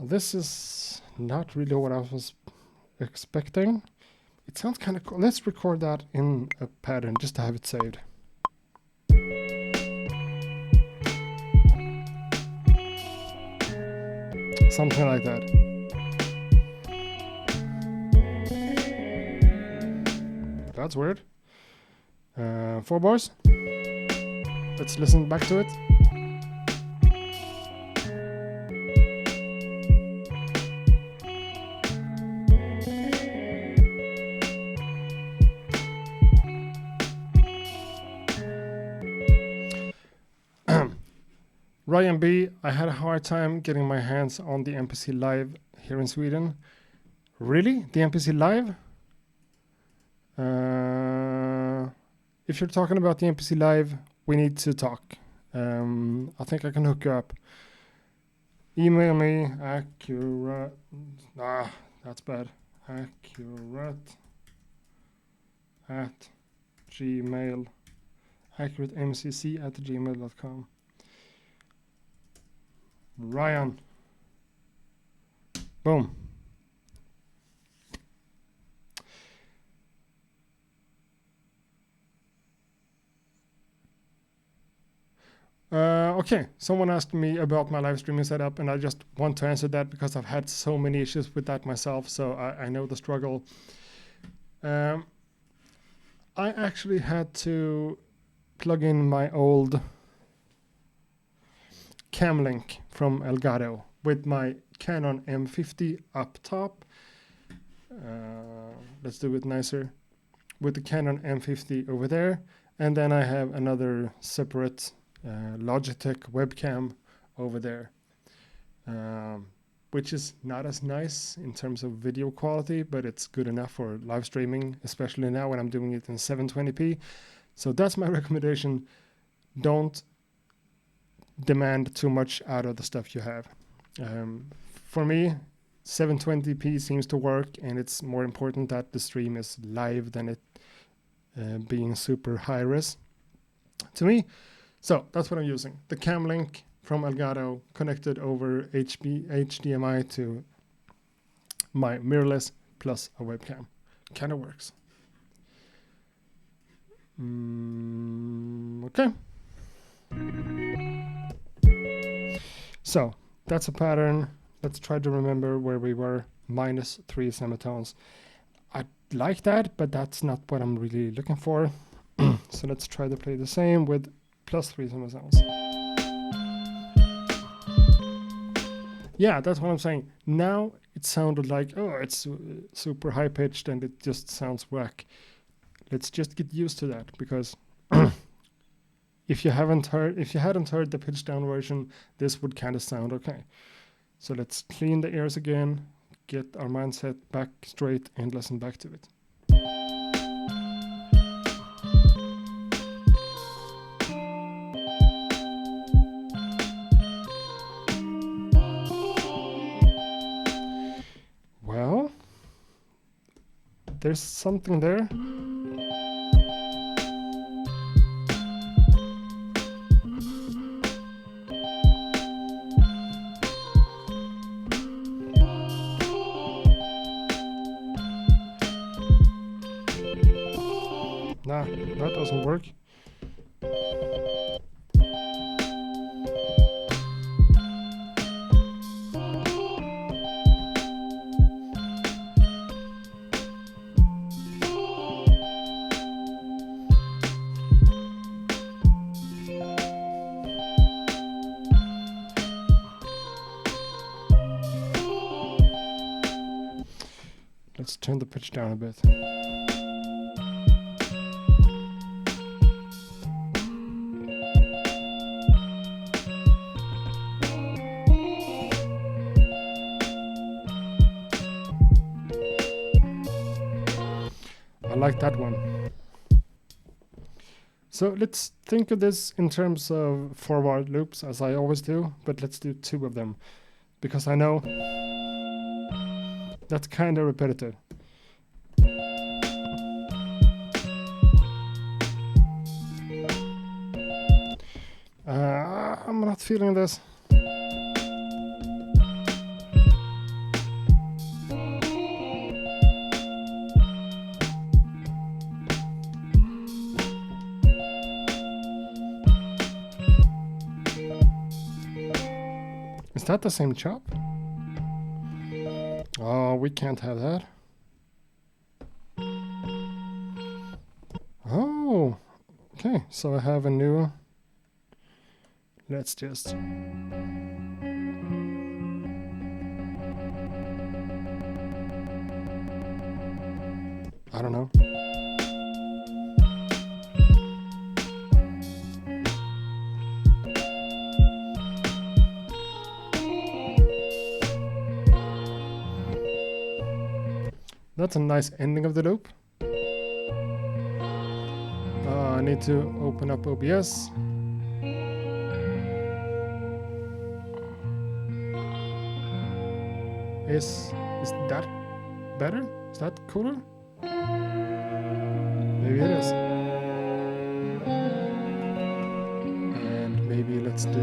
Speaker 1: This is not really what I was expecting. It sounds kind of cool. Let's record that in a pattern just to have it saved. Something like that. That's weird. 4 bars. Let's listen back to it. Ryan B, I had a hard time getting my hands on the MPC Live here in Sweden. Really? The MPC Live? If you're talking about the MPC Live, we need to talk. I think I can hook you up. Email me, accurate... that's bad. Accurate at gmail. accuratемcc@gmail.com. Ryan. Boom. Okay, someone asked me about my live streaming setup, and I just want to answer that because I've had so many issues with that myself, so I know the struggle. I actually had to plug in my old cam link from Elgato with my Canon M50 up top. Let's do it nicer. With the Canon M50 over there, and then I have another separate Logitech webcam over there, which is not as nice in terms of video quality, but it's good enough for live streaming, especially now when I'm doing it in 720p. So that's my recommendation. Don't demand too much out of the stuff you have. For me, 720p seems to work, and it's more important that the stream is live than it being super high res to me. So that's what I'm using. The cam link from Elgato connected over HDMI to my mirrorless plus a webcam. Kind of works. Okay. So that's a pattern. Let's try to remember where we were. -3 semitones. I like that, but that's not what I'm really looking for. So let's try to play the same with +3 semitones. Yeah, that's what I'm saying. Now it sounded like, oh, it's super high pitched and it just sounds whack. Let's just get used to that, because if you hadn't heard the pitch down version, this would kind of sound okay. So let's clean the ears again, get our mindset back straight, and listen back to it. Well, there's something there. Nah, that doesn't work. Let's turn the pitch down a bit. I like that one. So let's think of this in terms of forward loops, as I always do, but let's do 2 of them, because I know that's kind of repetitive. I'm not feeling this. Is that the same chop? Oh, we can't have that. Oh, okay. So I have a new. Let's just. I don't know. That's a nice ending of the loop. I need to open up OBS. Is that better? Is that cooler? Maybe it is. And maybe let's do.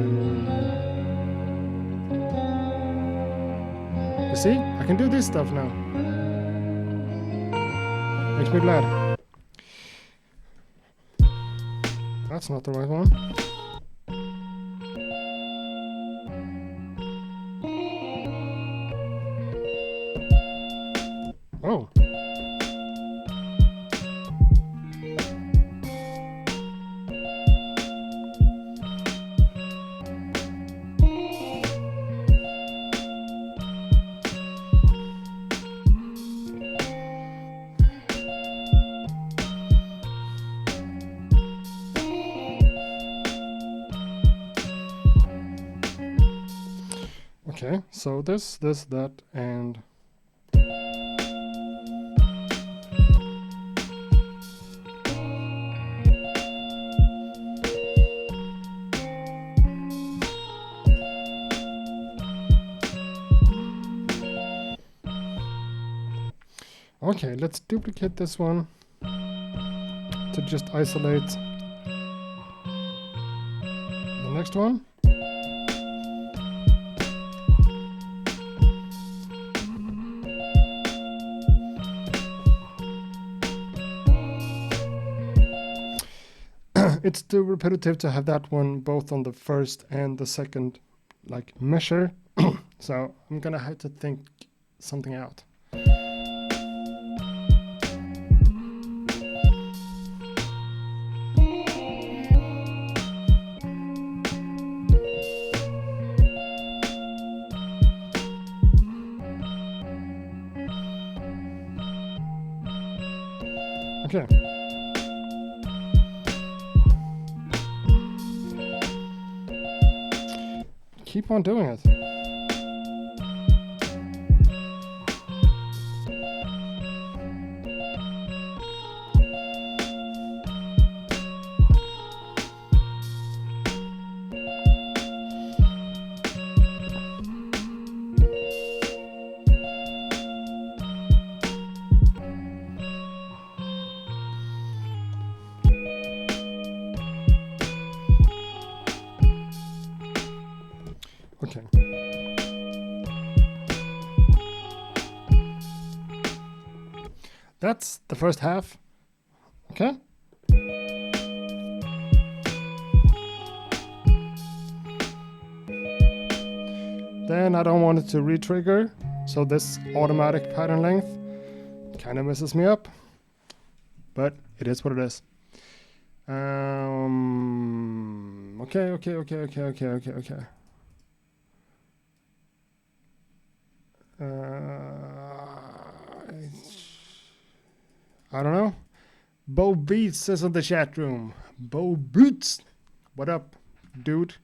Speaker 1: You see, I can do this stuff now. Makes me glad. That's not the right one. Oh. Okay, so this, that, and okay, let's duplicate this one to just isolate the next one. it's too repetitive to have that one both on the first and the second like measure. So I'm gonna have to think something out. Okay. Keep on doing it. Okay. That's the first half. Okay. Then I don't want it to re-trigger, so this automatic pattern length kind of messes me up, but it is what it is. Okay. I don't know. Bo Beats is in the chat room. Bo Beats, what up, dude?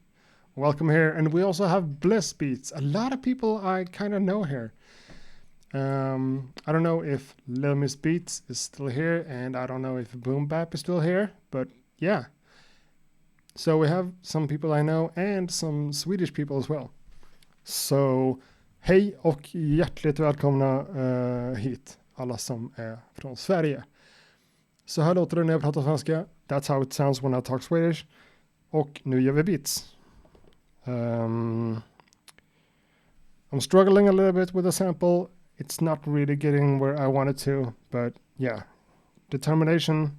Speaker 1: Welcome here. And we also have Bliss Beats. A lot of people I kind of know here. I don't know if Lil Miss Beats is still here, and I don't know if Boom Bap is still here, but yeah. So we have some people I know and some Swedish people as well. So hej och hjärtligt välkomna hit, alla som är från Sverige. Så här låter det när jag pratar svenska. That's how it sounds when I talk Swedish. Och nu gör vi beats. I'm struggling a little bit with the sample. It's not really getting where I wanted to, but yeah, determination.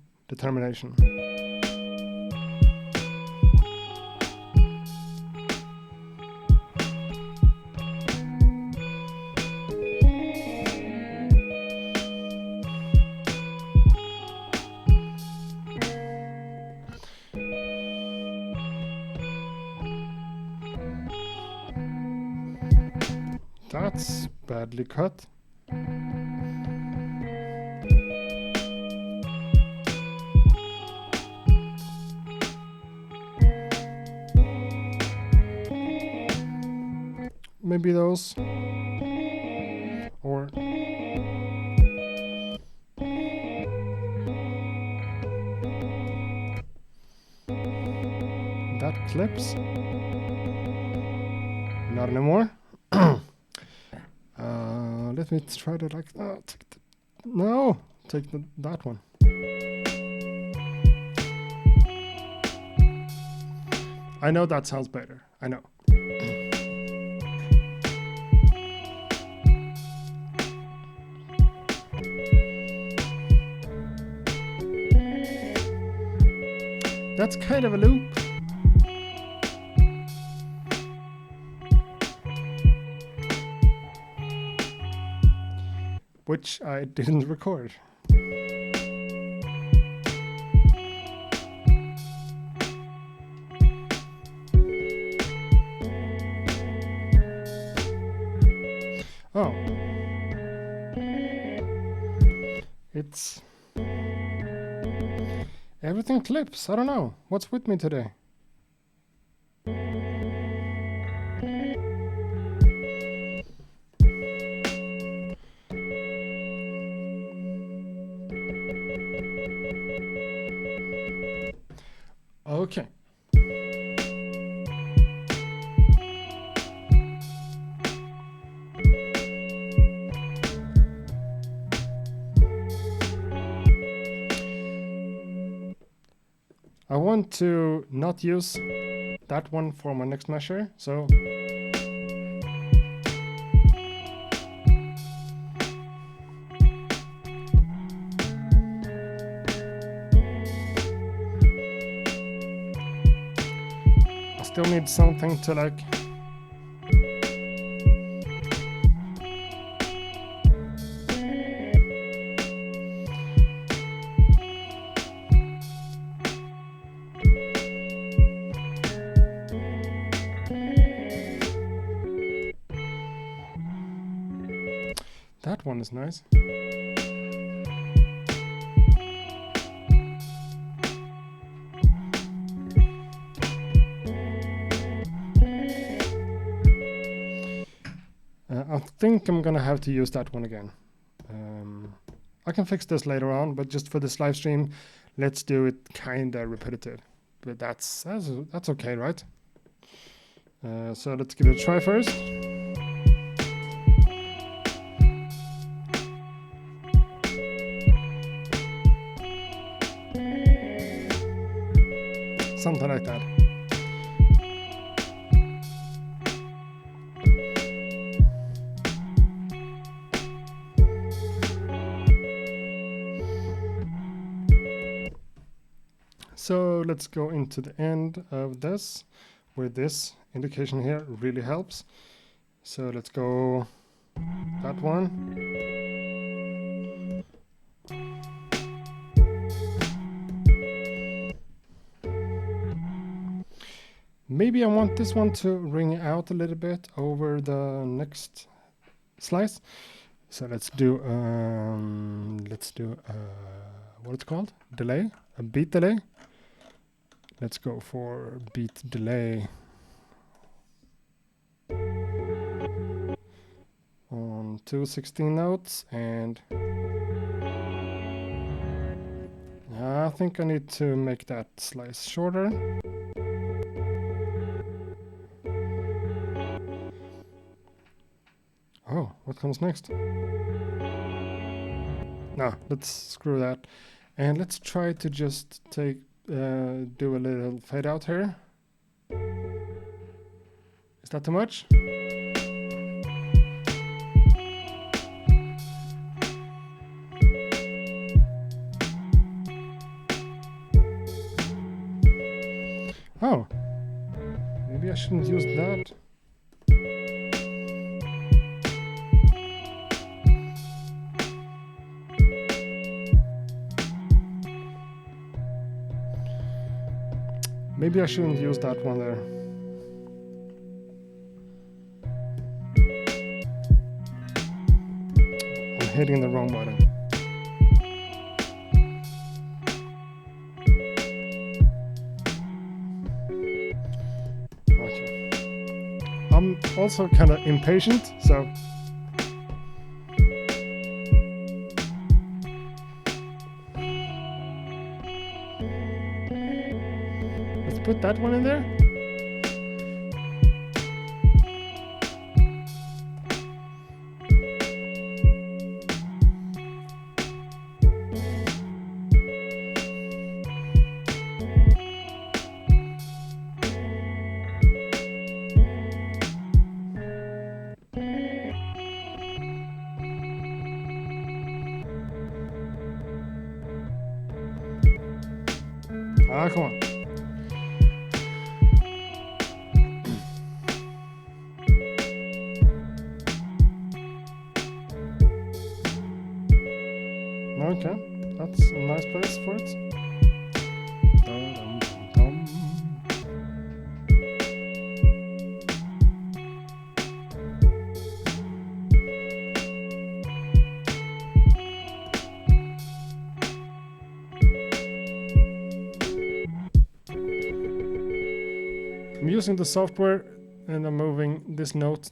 Speaker 1: That's badly cut. Maybe those. Or that clips. Not anymore. Let me try to like take that one. I know that sounds better. I know. That's kind of a loop. Which I didn't record. Oh. It's... everything clips. I don't know. What's with me today? Okay. I want to not use that one for my next measure, so still need something to like. That one is nice. I think I'm gonna have to use that one again. I can fix this later on, but just for this live stream, let's do it kinda repetitive. But that's okay, right? So let's give it a try first. Something like that. So let's go into the end of this, where this indication here really helps. So let's go that one. Maybe I want this one to ring out a little bit over the next slice. So let's do what it's called? Delay? A beat delay? Let's go for beat delay on 2 16 notes, and I think I need to make that slice shorter. Oh, what comes next? No, let's screw that. And let's try to just take do a little fade out here. Is that too much? Oh, maybe I shouldn't use that. Maybe I shouldn't use that one there. I'm hitting the wrong button. Okay. I'm also kind of impatient, so let's put that one in there. Ah, come on. Okay, that's a nice place for it. I'm using the software and I'm moving this note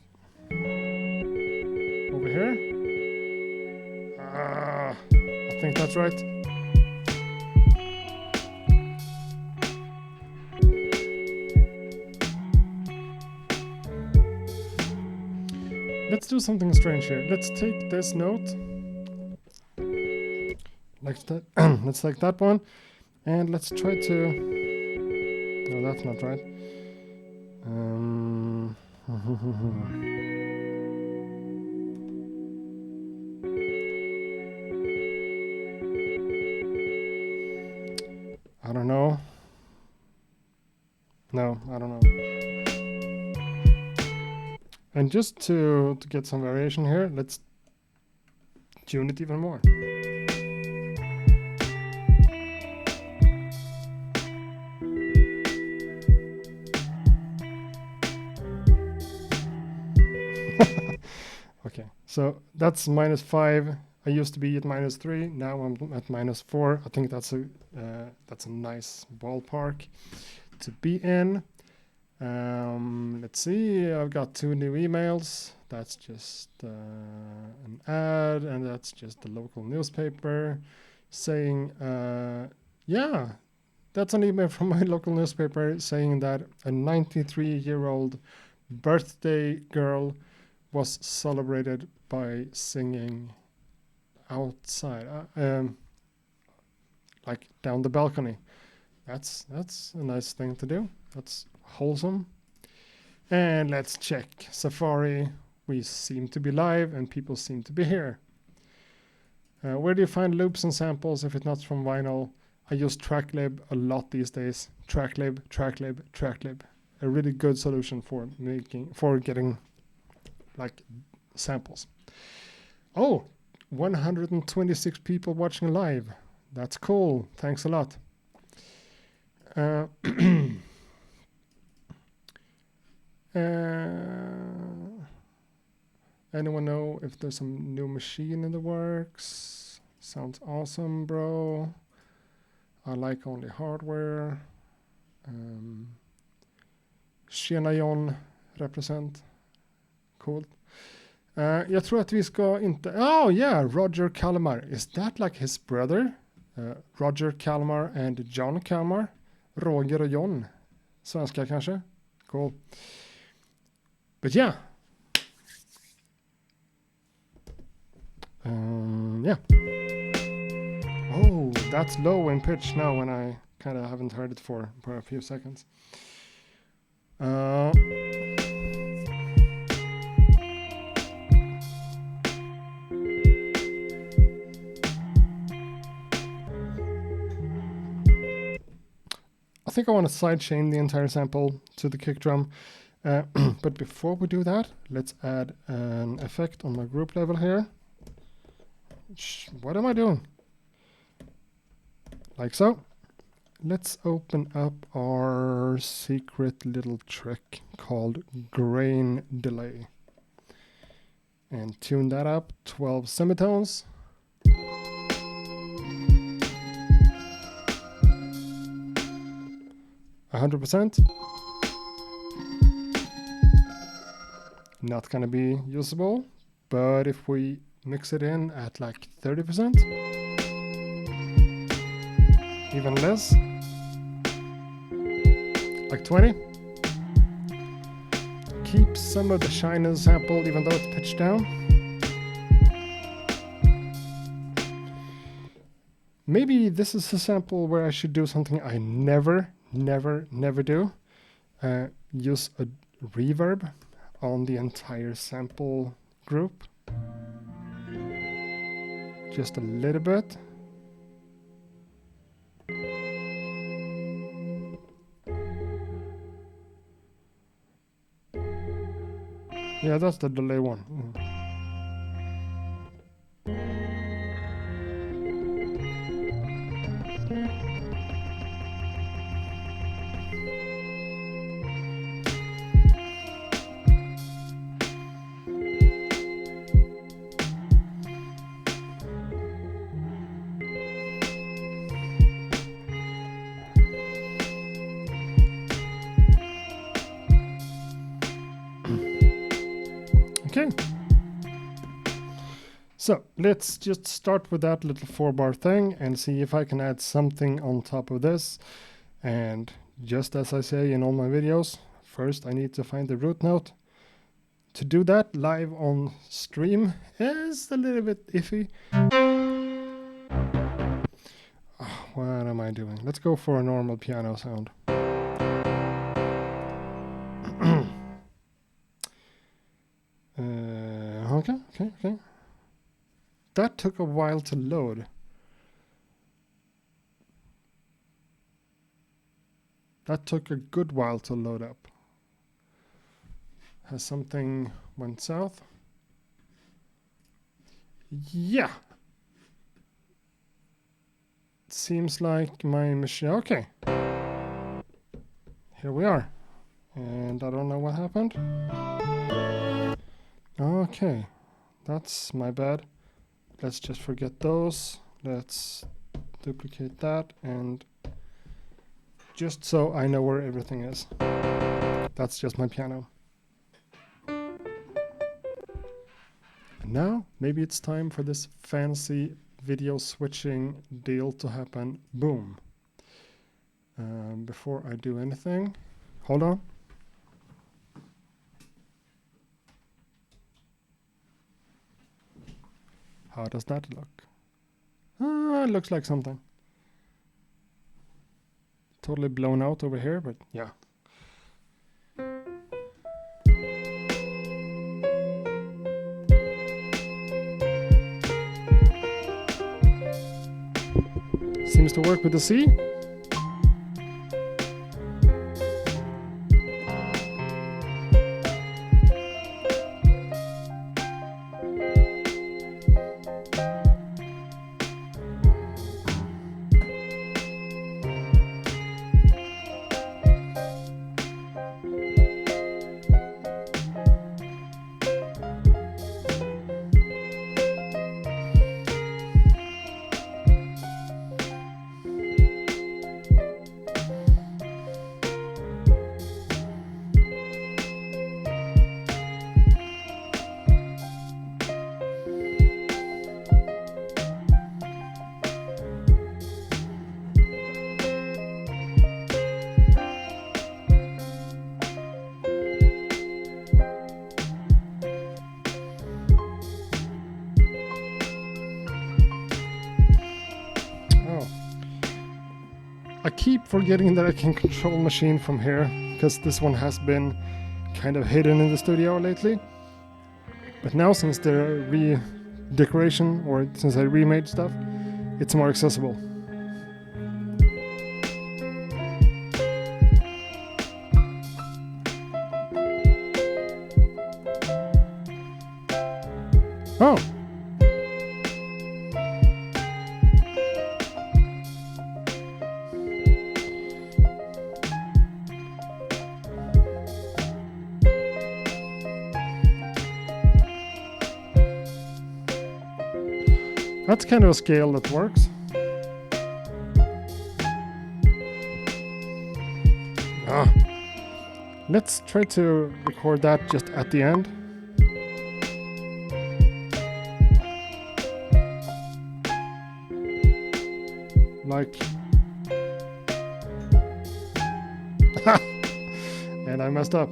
Speaker 1: over here. I think that's right. Let's do something strange here. Let's take this note, like that. Let's take that one, and let's try to. No, that's not right. I don't know. No, I don't know. And just to get some variation here, let's tune it even more. Okay, so that's -5. I used to be at -3. Now I'm at -4. I think that's a nice ballpark to be in. Let's see. I've got 2 new emails. That's just an ad, and that's just the local newspaper saying, yeah, that's an email from my local newspaper saying that a 93-year-old birthday girl was celebrated by singing outside, like down the balcony. That's a nice thing to do. That's wholesome. And let's check Safari. We seem to be live and people seem to be here. Where do you find loops and samples if it's not from vinyl? I use TrackLib a lot these days. TrackLib. A really good solution for getting like samples. Oh, 126 people watching live. That's cool. Thanks a lot. Anyone know if there's some new machine in the works? Sounds awesome, bro. I like only hardware. Shenayon represent. Cool. Jag tror att vi ska inte... Oh yeah, Roger Kalmar. Is that like his brother? Roger Kalmar and John Kalmar? Roger och John. Svenska kanske? Cool. But yeah. Yeah. Oh, that's low in pitch now when I kind of haven't heard it for a few seconds. I think I want to sidechain the entire sample to the kick drum. But before we do that, let's add an effect on my group level here. What am I doing? Like so. Let's open up our secret little trick called grain delay. And tune that up 12 semitones. %. Not gonna be usable, but if we mix it in at like 30%, even less, like 20, keep some of the shine in the sample even though it's pitched down. Maybe this is a sample where I should do something I never do. Use a reverb on the entire sample group. Just a little bit. Yeah, that's the delay one. Okay. So let's just start with that little 4-bar thing and see if I can add something on top of this. And just as I say in all my videos, first I need to find the root note. To do that live on stream is a little bit iffy. Oh, what am I doing? Let's go for a normal piano sound. Okay. That took a while to load. That took a good while to load up. Has something went south? Yeah. Seems like my machine. Okay. Here we are. And I don't know what happened. Okay. That's my bad. Let's just forget those. Let's duplicate that, and just so I know where everything is. That's just my piano. And now maybe it's time for this fancy video switching deal to happen. Boom. Before I do anything, hold on. How does that look? It looks like something. Totally blown out over here, but yeah. Seems to work with the C. I keep forgetting that I can control machine from here, because this one has been kind of hidden in the studio lately. But now, since the redecoration, or since I remade stuff, it's more accessible. Oh! That's kind of a scale that works. Let's try to record that just at the end. Like... and I messed up.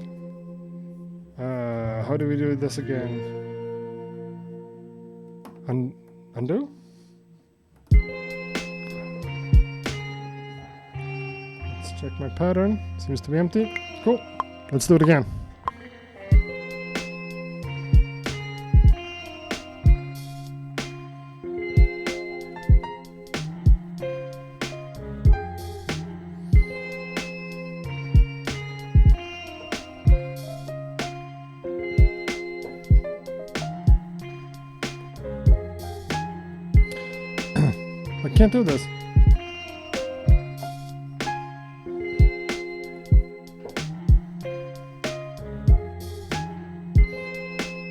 Speaker 1: How do we do this again? Undo? Let's check my pattern. Seems to be empty. Cool. Let's do it again. I can't do this.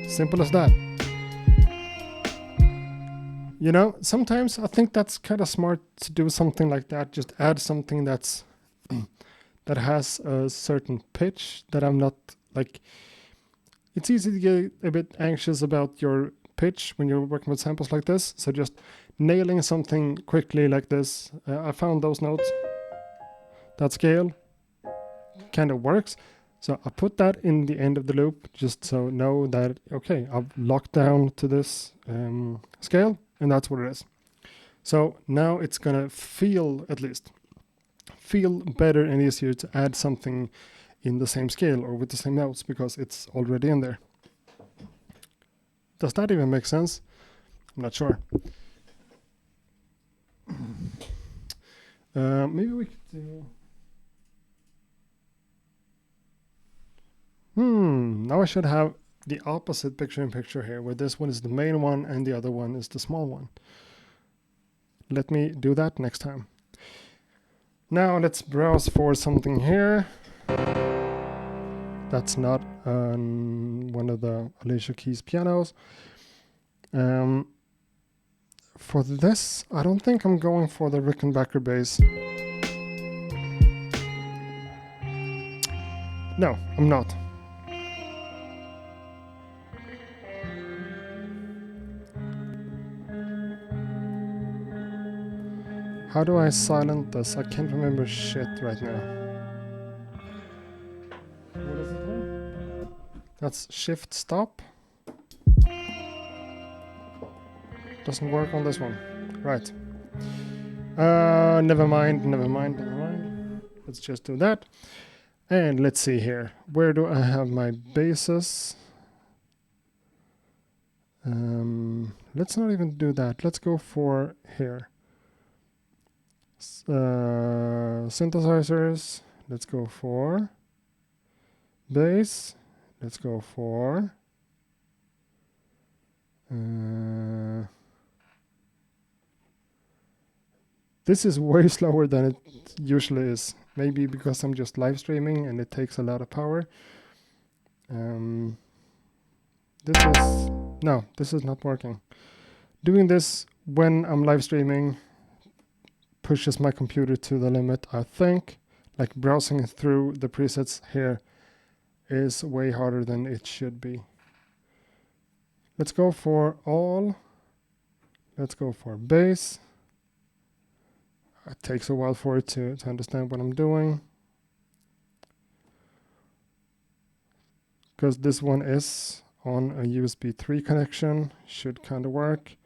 Speaker 1: Simple as that. You know, sometimes I think that's kind of smart to do something like that. Just add something that's that has a certain pitch that I'm not like. It's easy to get a bit anxious about your pitch when you're working with samples like this. So just nailing something quickly like this. I found those notes. That scale kind of works. So I put that in the end of the loop just so know that, okay, I've locked down to this scale, and that's what it is. So now it's going to feel, at least, feel better and easier to add something in the same scale or with the same notes because it's already in there. Does that even make sense? I'm not sure. Maybe we could do... Now I should have the opposite picture-in-picture here, where this one is the main one and the other one is the small one. Let me do that next time. Now let's browse for something here. That's not one of the Alicia Keys pianos. For this, I don't think I'm going for the Rickenbacker bass. No, I'm not. How do I silence this? I can't remember shit right now. What is it here? That's shift stop. Doesn't work on this one. Right. Never mind. Let's just do that. And let's see here. Where do I have my basses? Let's not even do that. Let's go for here. Synthesizers. Let's go for bass. Let's go for this is way slower than it usually is. Maybe because I'm just live streaming and it takes a lot of power. This is not working. Doing this when I'm live streaming pushes my computer to the limit, I think. Like browsing through the presets here is way harder than it should be. Let's go for all. Let's go for bass. It takes a while for it to understand what I'm doing. Because this one is on a USB 3 connection. Should kind of work.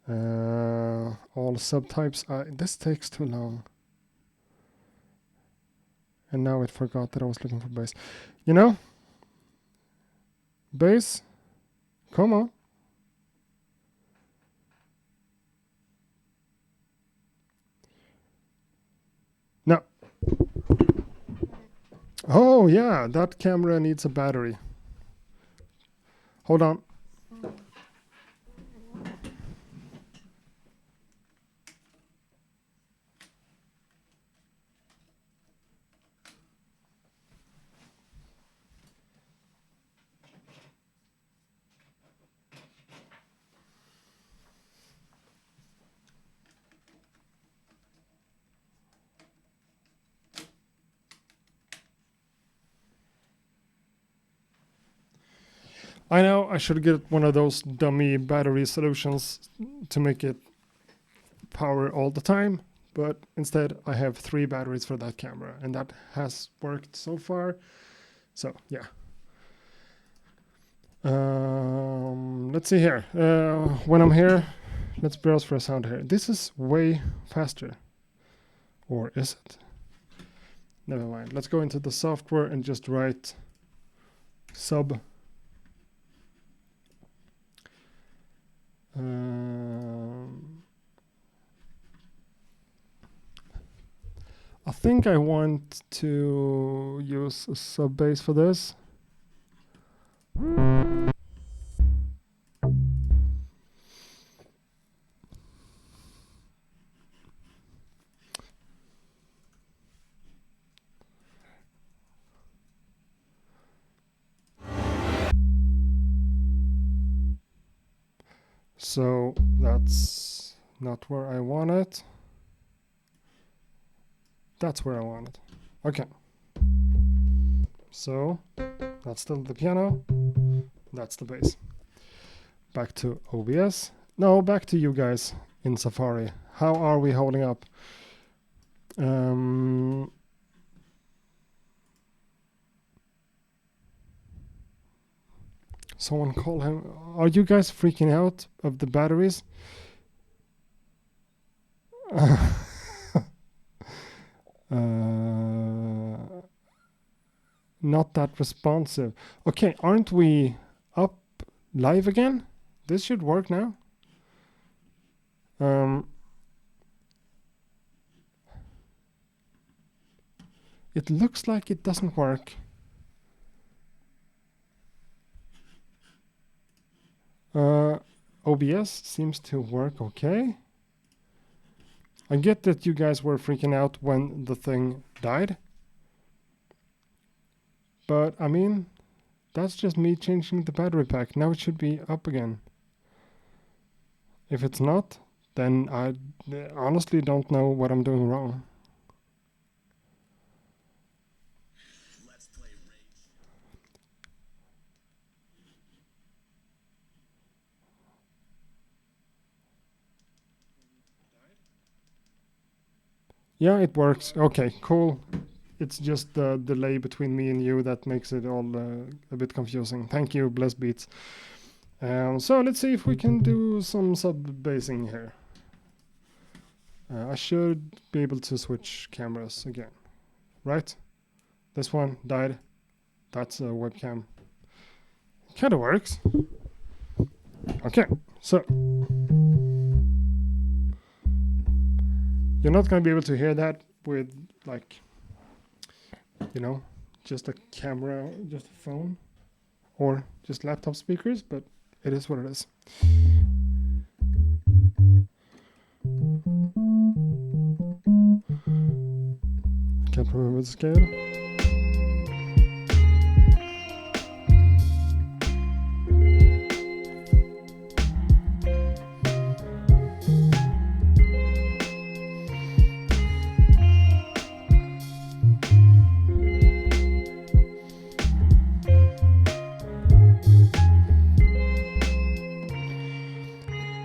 Speaker 1: All subtypes. This takes too long. And now it forgot that I was looking for bass. You know? Bass? Come on. No. Oh, yeah. That camera needs a battery. Hold on. I know I should get one of those dummy battery solutions to make it power all the time, but instead I have 3 batteries for that camera, and that has worked so far. So yeah. Let's see here. When I'm here, let's browse for a sound here. This is way faster. Or is it? Never mind. Let's go into the software and just write sub. I think I want to use a sub bass for this. So that's not where I want it. That's where I want it. Okay. So that's still the piano. That's the bass. Back to OBS. No, back to you guys in Safari. How are we holding up? Someone call him. Are you guys freaking out of the batteries? Not that responsive. Okay, aren't we up live again? This should work now. It looks like it doesn't work. OBS seems to work okay. I get that you guys were freaking out when the thing died. But, I mean, that's just me changing the battery pack. Now it should be up again. If it's not, then I honestly don't know what I'm doing wrong.
Speaker 2: Let's play Rage.
Speaker 1: Yeah, it works. Okay, cool. It's just the delay between me and you that makes it all a bit confusing. Thank you, Bless Beats. So let's see if we can do some sub-basing here. I should be able to switch cameras again, right? This one died. That's a webcam. Kind of works. Okay, so you're not going to be able to hear that with, like, you know, just a camera, just a phone, or just laptop speakers, but it is what it is. Can't remember the scale.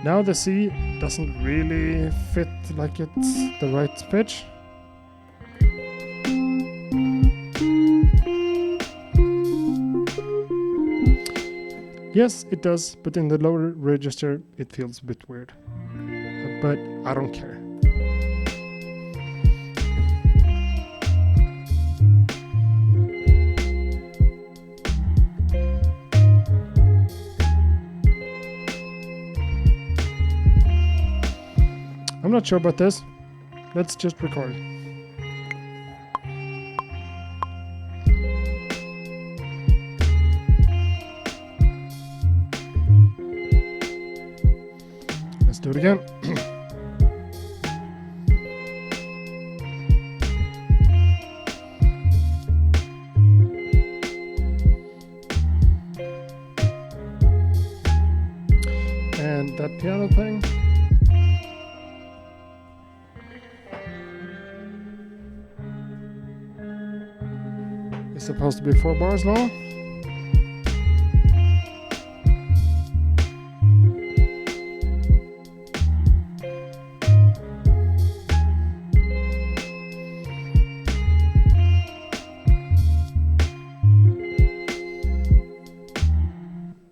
Speaker 1: Now the C doesn't really fit like it's the right pitch. Yes, it does, but in the lower register it feels a bit weird. But I don't care. I'm not sure about this. Let's just record. Let's do it again. And that piano thing. It's supposed to be 4 bars long.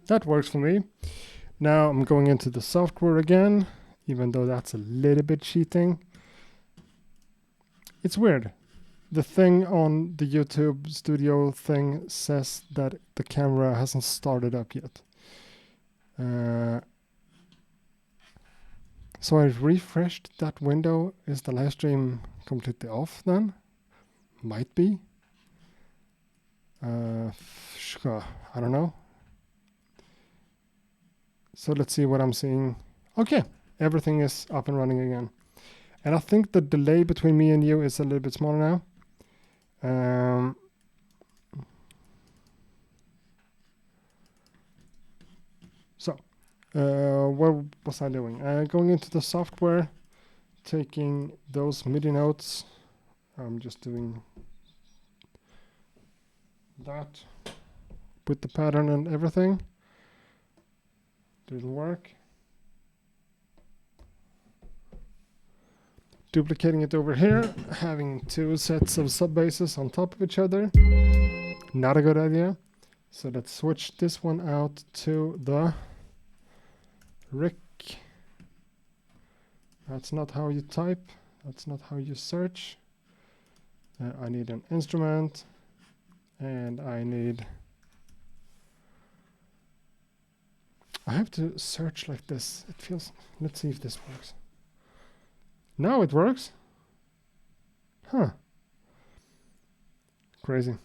Speaker 1: That works for me. Now I'm going into the software again, even though that's a little bit cheating. It's weird. The thing on the YouTube studio thing says that the camera hasn't started up yet. So I refreshed that window. Is the live stream completely off then? Might be. I don't know. So let's see what I'm seeing. Okay, everything is up and running again. And I think the delay between me and you is a little bit smaller now. What was I doing? Going into the software, taking those MIDI notes. I'm just doing that with the pattern and everything. Didn't work. Duplicating it over here, having 2 sets of sub basses on top of each other. Not a good idea. So let's switch this one out to the Rick. That's not how you type. That's not how you search. I need an instrument, and I have to search like this. It feels. Let's see if this works. Now it works. Huh. Crazy.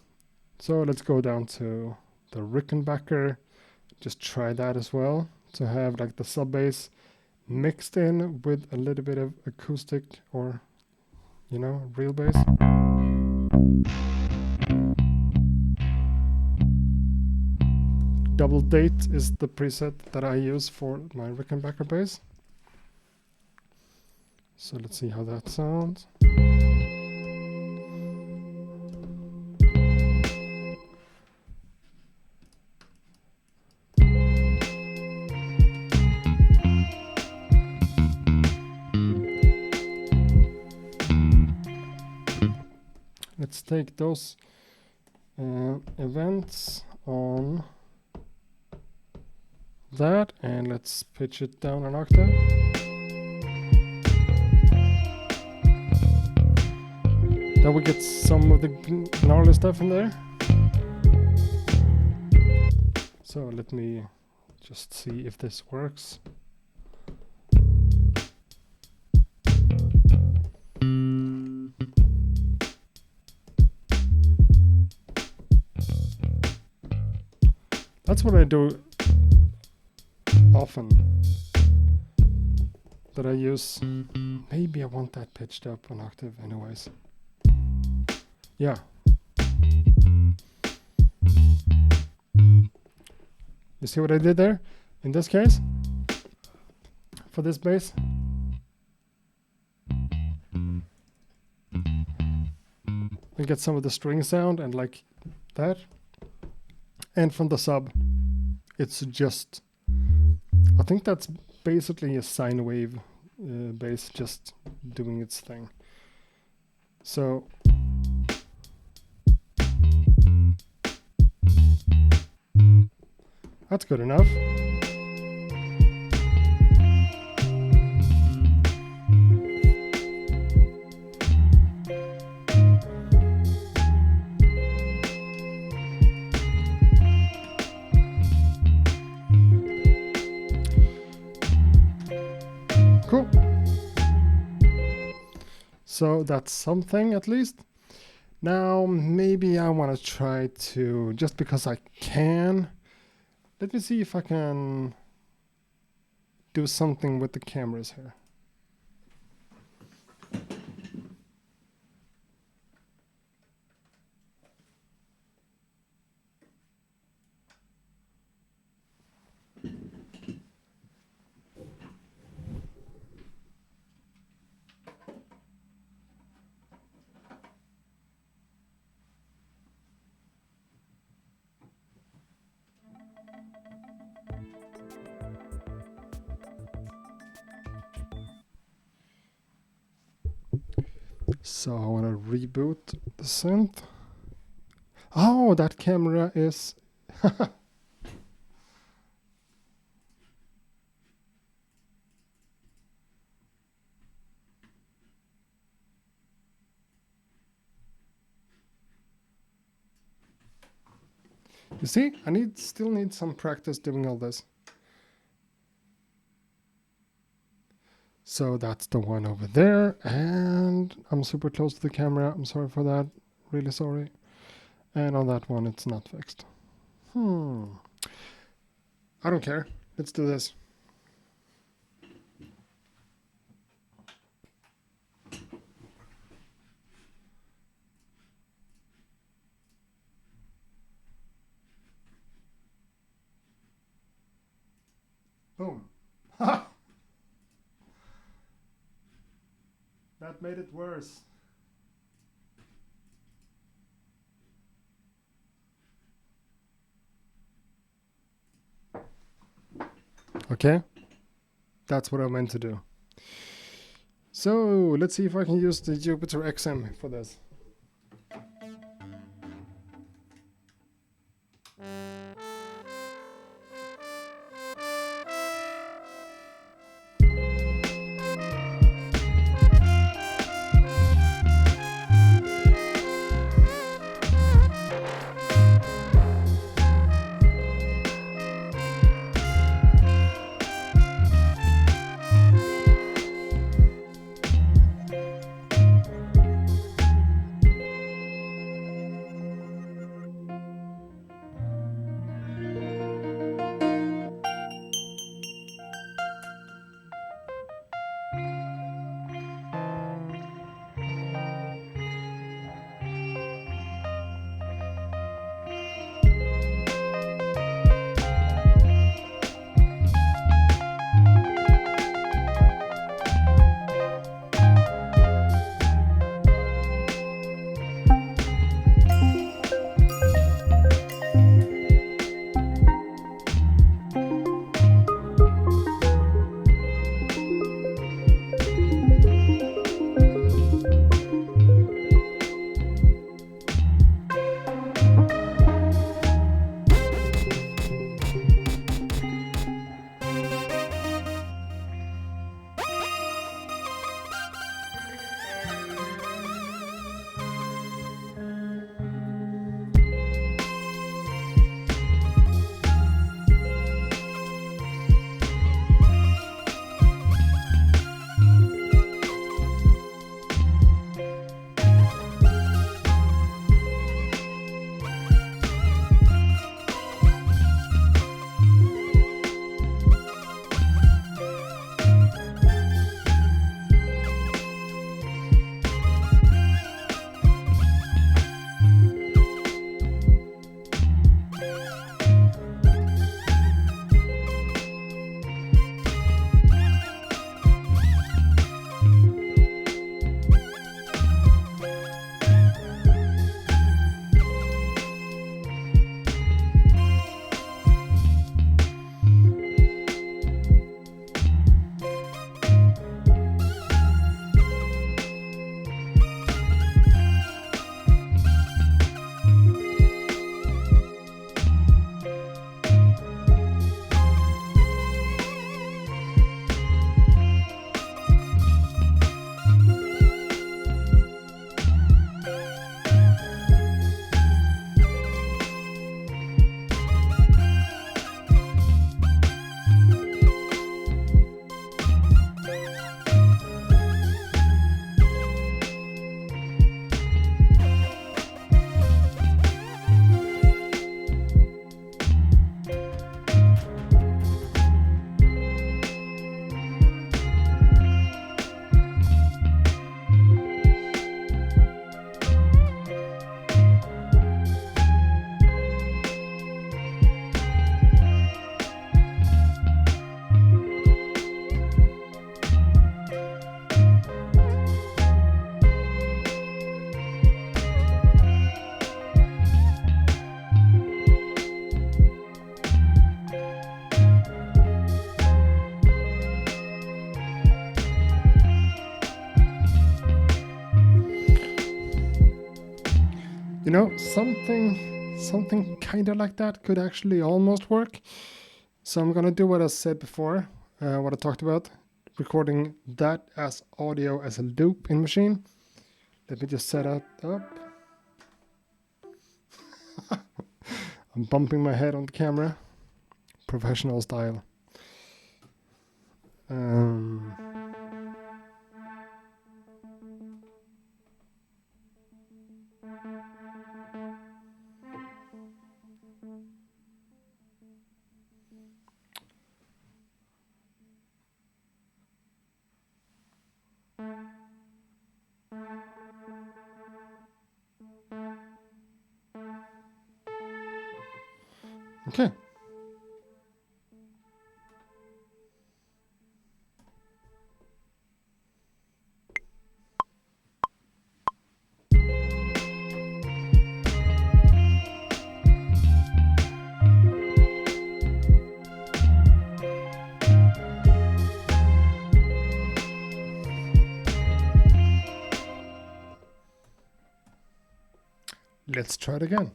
Speaker 1: So let's go down to the Rickenbacker. Just try that as well to have like the sub bass mixed in with a little bit of acoustic or, you know, real bass. Double date is the preset that I use for my Rickenbacker bass. So let's see how that sounds. Let's take those events on that and let's pitch it down an octave. Then we get some of the gnarly stuff in there. So let me just see if this works. That's what I do often. That I use. Maybe I want that pitched up an octave anyways. Yeah. You see what I did there? In this case, for this bass. I get some of the string sound and like that. And from the sub, it's just, I think that's basically a sine wave bass just doing its thing. So that's good enough. Cool. So that's something at least. Now maybe I want to try to, just because I can, let me see if I can do something with the cameras here. So I want to reboot the synth. Oh, that camera is... You see, I still need some practice doing all this. So that's the one over there, and I'm super close to the camera. I'm sorry for that, really sorry. And on that one, it's not fixed. I don't care. Let's do this. Boom. That made it worse. Okay, that's what I meant to do. So let's see if I can use the Jupiter XM for this. You know, something kind of like that could actually almost work. So I'm gonna do what I said before, what I talked about, recording that as audio as a loop in Machine. Let me just set it up. I'm bumping my head on the camera, professional style. Okay. Let's try it again.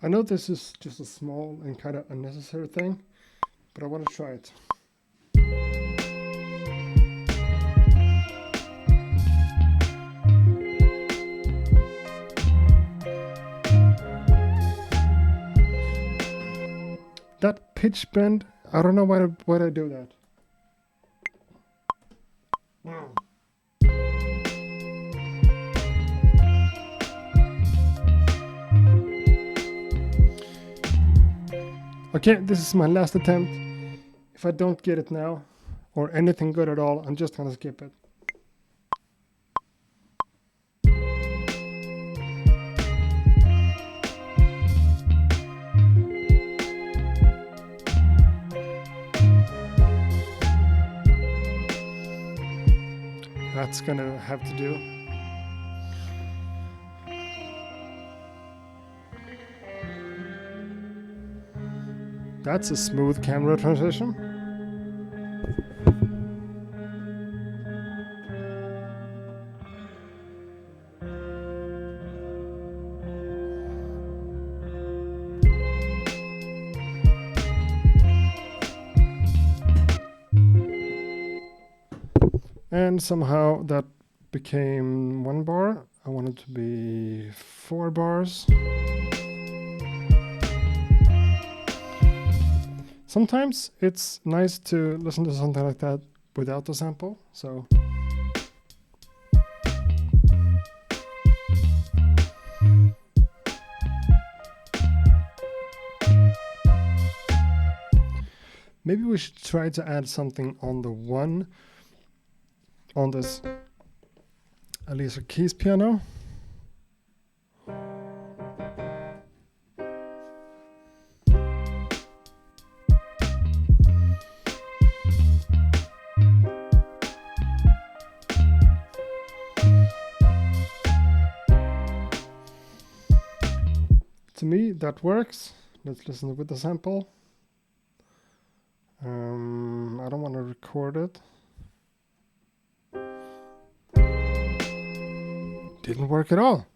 Speaker 1: I know this is just a small and kind of unnecessary thing, but I want to try it. That pitch bend, I don't know why I do that. Okay, this is my last attempt. If I don't get it now, or anything good at all, I'm just gonna skip it. That's gonna have to do. That's a smooth camera transition. And somehow that became 1 bar. I want it to be 4 bars. Sometimes it's nice to listen to something like that without the sample, so. Maybe we should try to add something on the one on this Alicia Keys piano. To me, that works. Let's listen with the sample. I don't want to record it. Didn't work at all.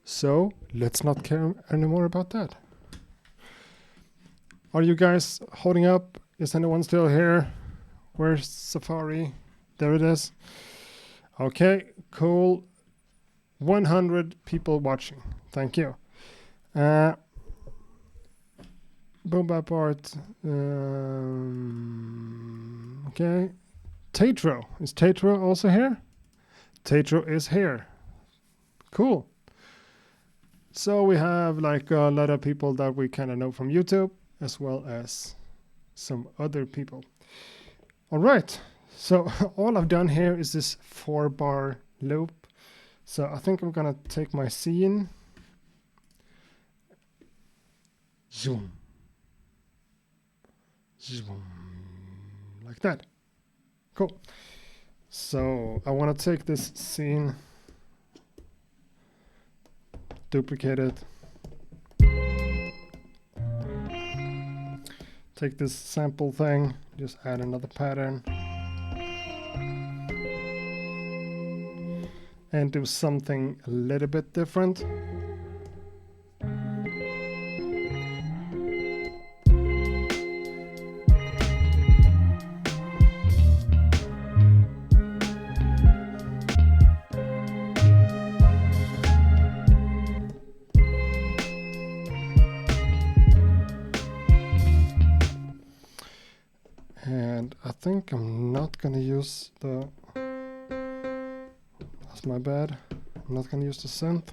Speaker 1: So let's not care anymore about that. Are you guys holding up? Is anyone still here? Where's Safari? There it is. Okay, cool. 100 people watching. Thank you. Boom bap art. Okay. Tatro. Is Tatro also here? Tatro is here. Cool. So we have like a lot of people that we kind of know from YouTube, as well as some other people. All right. So all I've done here is this 4-bar loop. So I think I'm gonna take my scene. Zoom. Zoom. Like that. Cool. So I want to take this scene, duplicate it, take this sample thing, just add another pattern, and do something a little bit different. And I think I'm not gonna use the, that's my bad, I'm not gonna use the synth.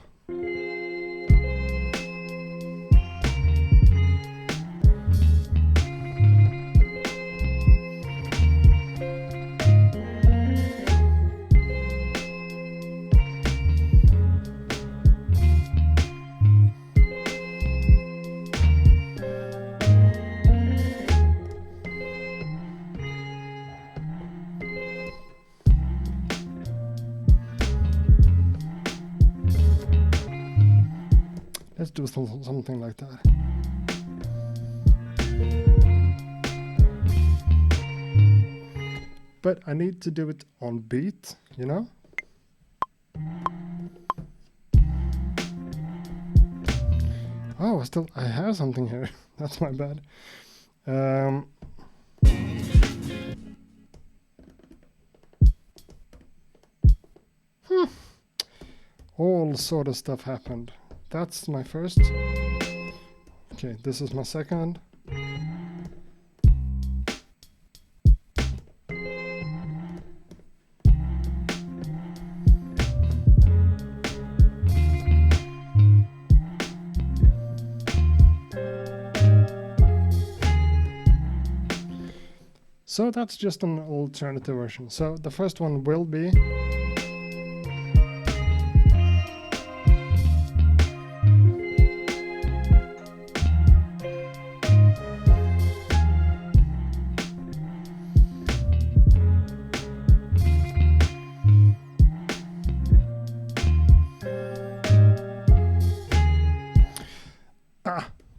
Speaker 1: Let's do something like that. But I need to do it on beat, you know? Oh, I have something here. That's my bad. All sort of stuff happened. That's my first. Okay, this is my second. So that's just an alternative version. So the first one will be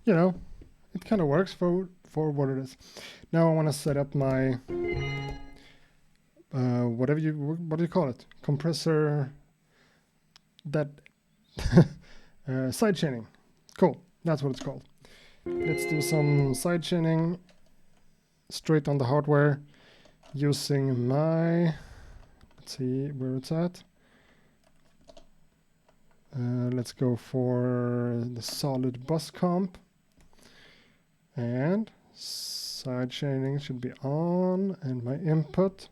Speaker 1: you know, it kind of works for what it is. Now I want to set up my what do you call it? Compressor, that side chaining. Cool, that's what it's called. Let's do some side chaining straight on the hardware using my, let's see where it's at. Let's go for the solid bus comp, and side chaining should be on, and my input,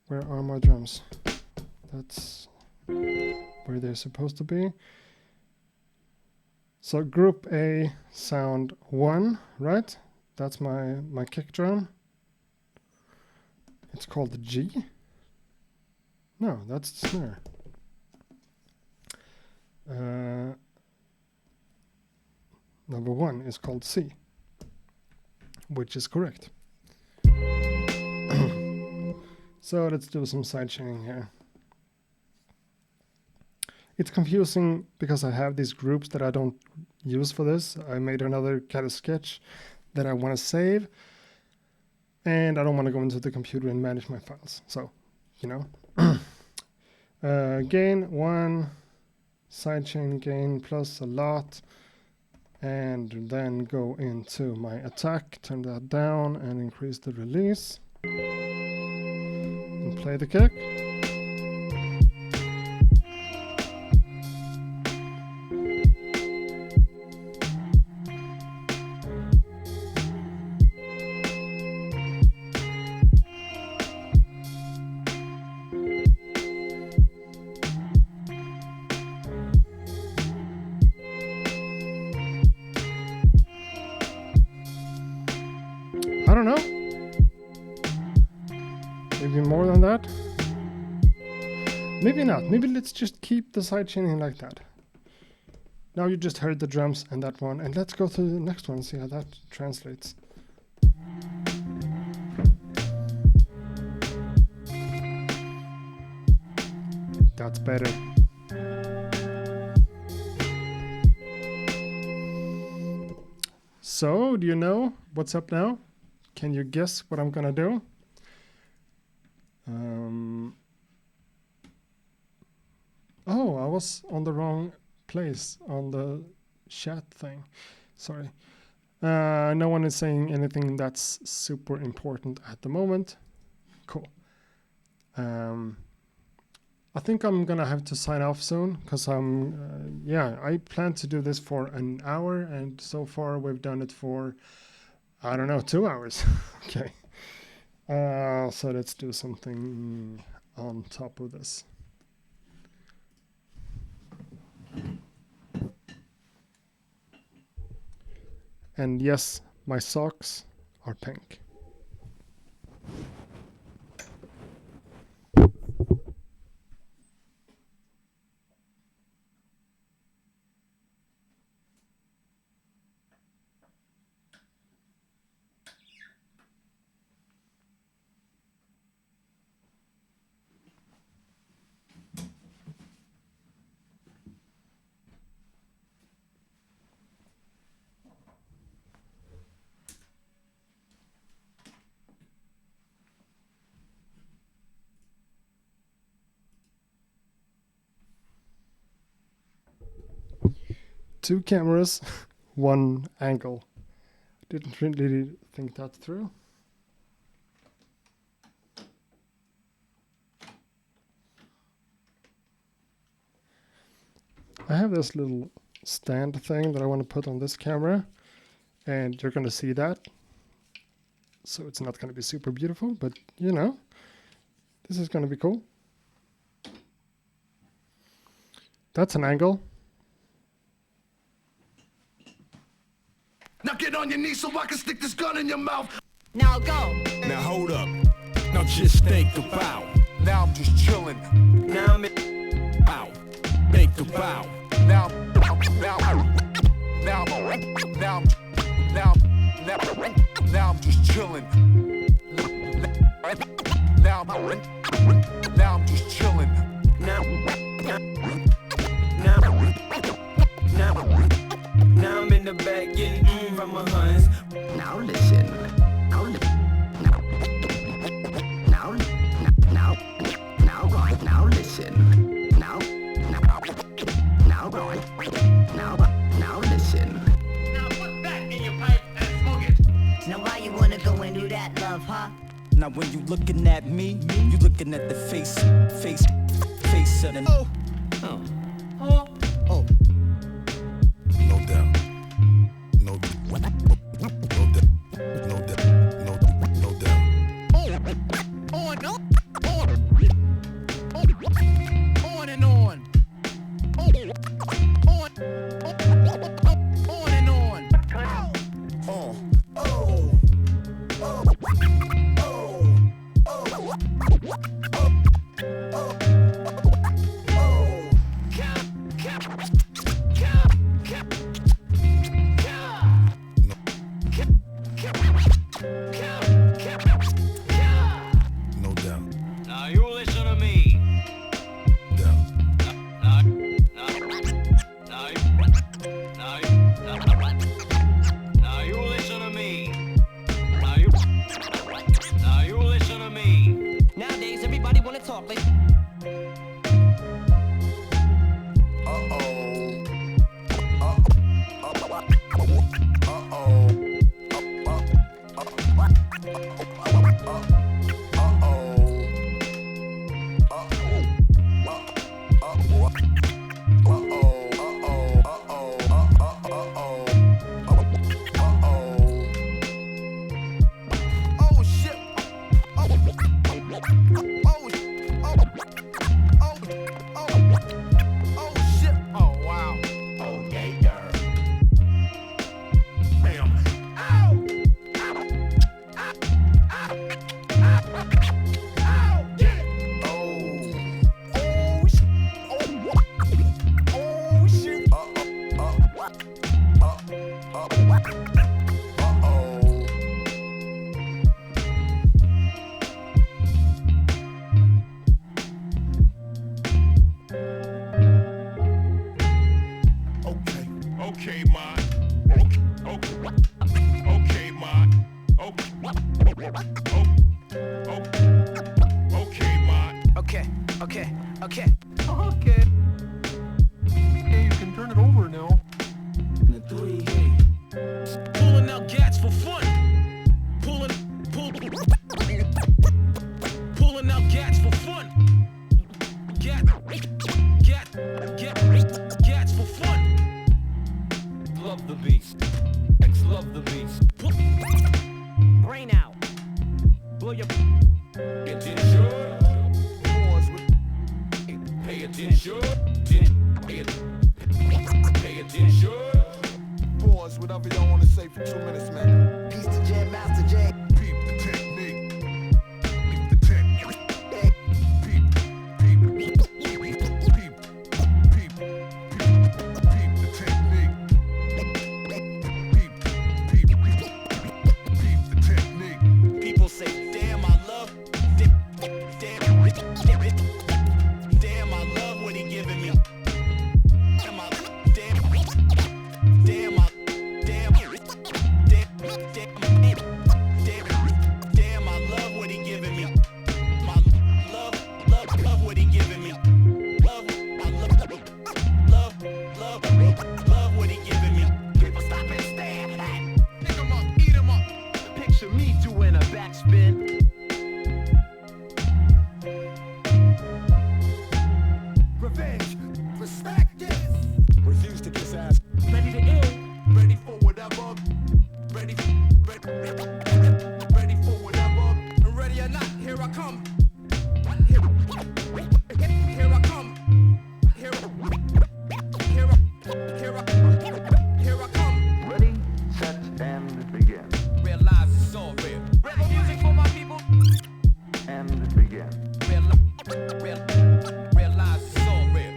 Speaker 1: where are my drums? That's where they're supposed to be. So group A sound 1, right? That's my kick drum. It's called the G. No, that's the snare. Number 1 is called C, which is correct. So let's do some side chaining here. It's confusing because I have these groups that I don't use for this. I made another kind of sketch that I want to save, and I don't want to go into the computer and manage my files. So, you know, gain 1, sidechain gain plus a lot, And then go into my attack, turn that down and increase the release. And play the kick. I don't know. Maybe more than that. Maybe not. Maybe let's just keep the sidechaining like that. Now you just heard the drums and that one, and let's go to the next one and see how that translates. That's better. So, do you know what's up now? Can you guess what I'm gonna do? Oh, I was on the wrong place on the chat thing. Sorry. No one is saying anything that's super important at the moment. Cool. I think I'm gonna have to sign off soon because I plan to do this for an hour, and so far we've done it for, I don't know, 2 hours. Okay. So let's do something on top of this. And yes, my socks are pink. Two cameras, one angle. Didn't really think that through. I have this little stand thing that I want to put on this camera, and you're going to see that. So it's not going to be super beautiful, but you know, this is going to be cool. That's an angle.
Speaker 2: Now get on your knees so I can stick this gun in your mouth.
Speaker 3: Now go.
Speaker 4: Now hold up. Now just think about.
Speaker 2: Now I'm just chilling.
Speaker 3: Now I'm
Speaker 4: Out. Think about.
Speaker 2: Now I'm just chilling. Now I'm just chilling.
Speaker 3: Now I'm in the back getting from my huns.
Speaker 5: Now listen. Now right. Now listen. Now right. Now listen.
Speaker 3: Now put that in your pipe and smoke it.
Speaker 5: Now why you wanna go and do that, love, huh?
Speaker 6: Now when you looking at me, you looking at the face of the
Speaker 4: No doubt. No doubt. No doubt.
Speaker 3: On and on. On and on.
Speaker 4: No doubt.
Speaker 7: Now you listen to me.
Speaker 4: Doubt.
Speaker 7: Now you listen to me. Now you listen to me.
Speaker 3: Nowadays everybody
Speaker 2: shit. Oh, wow. Oh, yeah, yeah. Bam. Ow! Ow! Get it! Oh, shit. Okay, ma. Okay, ma. Okay, ma.
Speaker 3: Okay, okay, okay.
Speaker 2: Okay. Hey, you can turn it over now.
Speaker 3: Pulling out gats for fun. Pulling out gats for fun. Gats for fun.
Speaker 7: Love the beast. X love the beast.
Speaker 3: Brain out. Blow your
Speaker 7: Attention.
Speaker 2: Pause with
Speaker 7: Pay attention. Pay attention.
Speaker 2: pause, whatever y'all want to say for 2 minutes, man.
Speaker 5: Peace to Jam Master J.
Speaker 2: Peep the technique. Peep the technique. Peep. Peep. Peep. Peep. Peep. Peep the technique. Peep. Peep. Peep the technique.
Speaker 3: people say, damn, I love. Damn, I love what he giving me. Damn, I love what he giving me. My love what he giving me. Love what he giving me. People stop and stare.
Speaker 2: Pick 'em up, eat 'em up.
Speaker 3: Picture me doing a backspin.
Speaker 2: Revenge. Respect this.
Speaker 4: Refuse to kiss ass.
Speaker 3: Ready to ill.
Speaker 2: Ready for whatever. Ready for whatever.
Speaker 3: Ready or not, here I come. Here I come. Here I come.
Speaker 8: Ready, set, and begin.
Speaker 3: Realize it's all real. Rebel music for my people.
Speaker 8: And begin.
Speaker 3: Realize it's all real. Realize it's all real.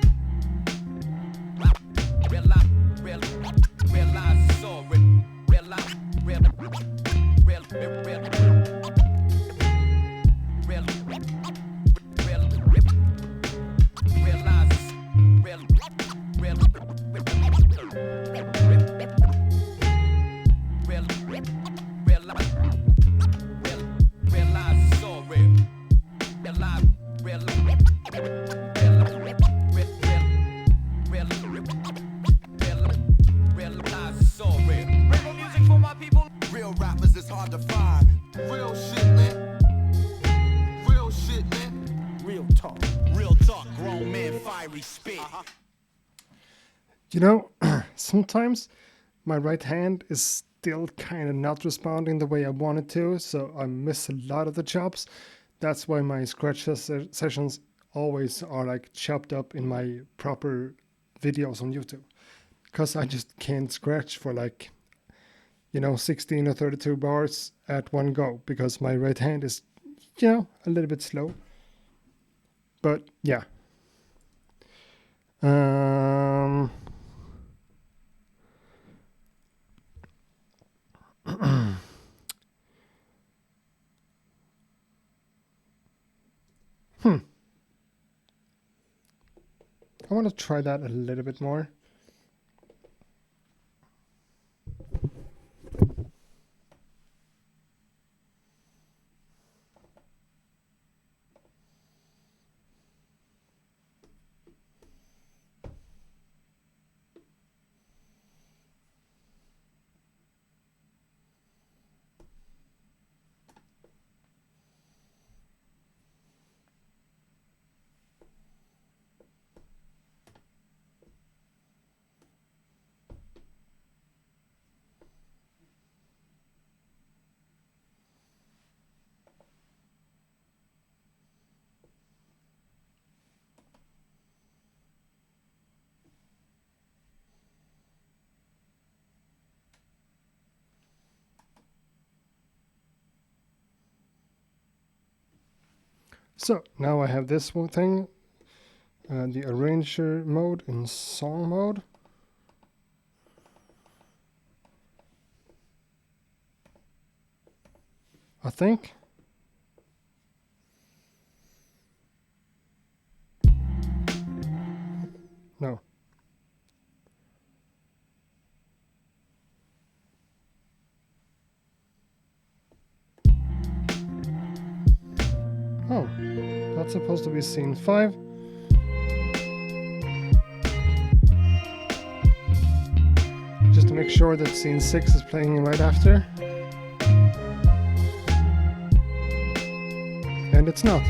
Speaker 3: Realize it's all real. Rebel music for my people.
Speaker 2: Real rappers is hard to find. Real shit, man. Real shit, man.
Speaker 3: Real talk, grown man, fiery spit.
Speaker 1: You know, sometimes my right hand is still kind of not responding the way I want it to, so I miss a lot of the chops. That's why my scratch sessions always are like chopped up in my proper videos on YouTube. Because I just can't scratch for like, 16 or 32 bars at one go, because my right hand is, a little bit slow. But yeah. I want to try that a little bit more. So now I have this one thing, the arranger mode in song mode. I think. No. Oh, that's supposed to be scene 5. Just to make sure that scene 6 is playing right after. And it's not.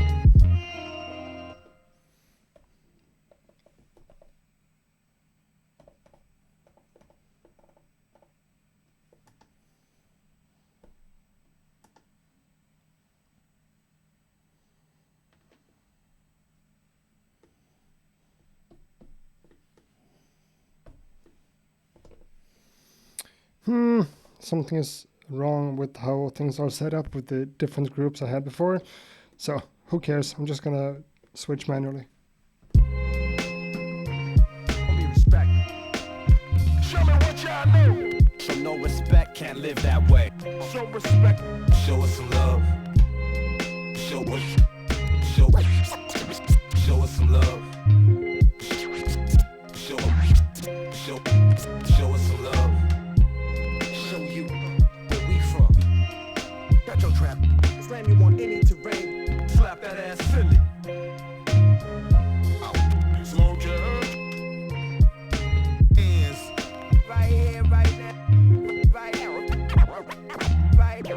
Speaker 1: Something is wrong with how things are set up with the different groups I had before. So, who cares? I'm just gonna switch manually.
Speaker 3: Show me respect. Show me what y'all know.
Speaker 6: Show no respect, can't live that way.
Speaker 3: Show respect.
Speaker 7: Show us some love. Show us some love. Show us some love.
Speaker 3: Show you where we from. Got your trap. Slam you on any terrain. Slap that ass silly. Smoke your hands. Right here, right now. Right here. Right here.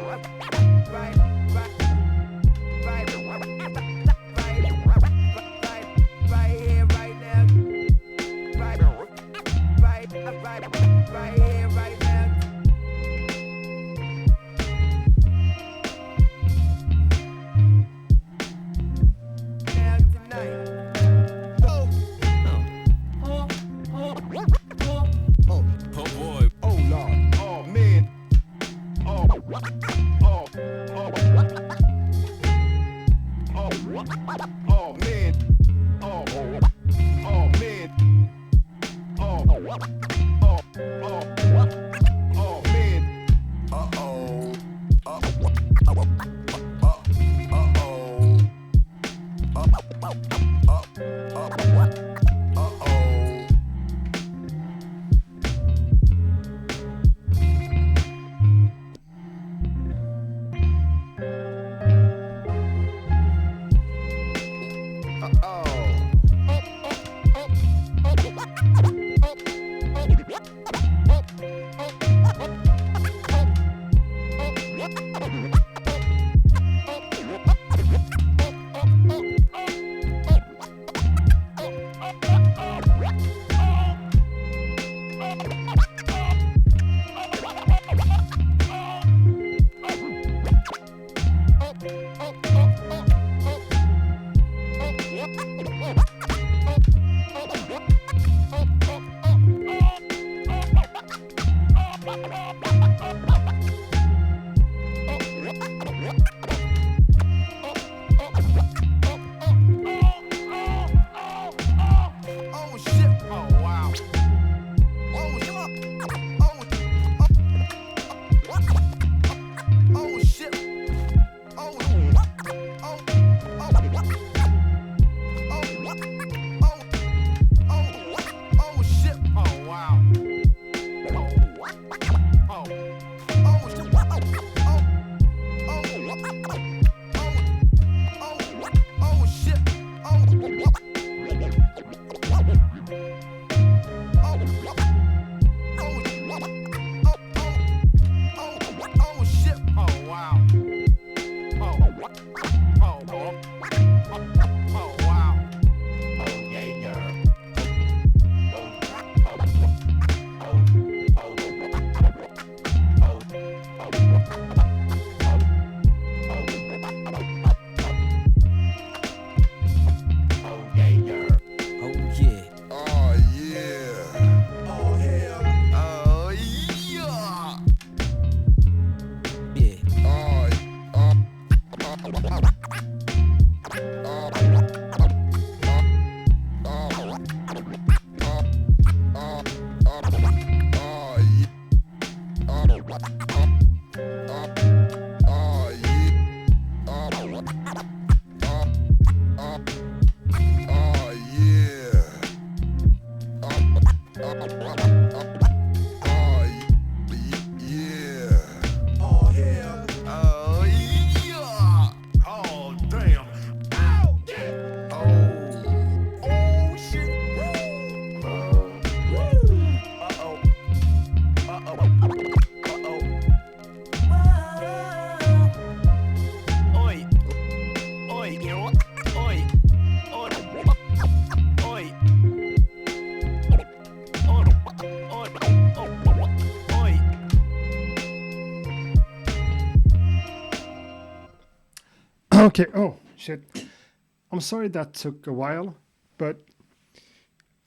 Speaker 3: Right. Right here, right now. Right here, right now. Now tonight. Oh boy. Oh Lord. Oh man. Oh. Oh man. Oh man. Oh man.
Speaker 1: Okay, oh shit. I'm sorry that took a while, but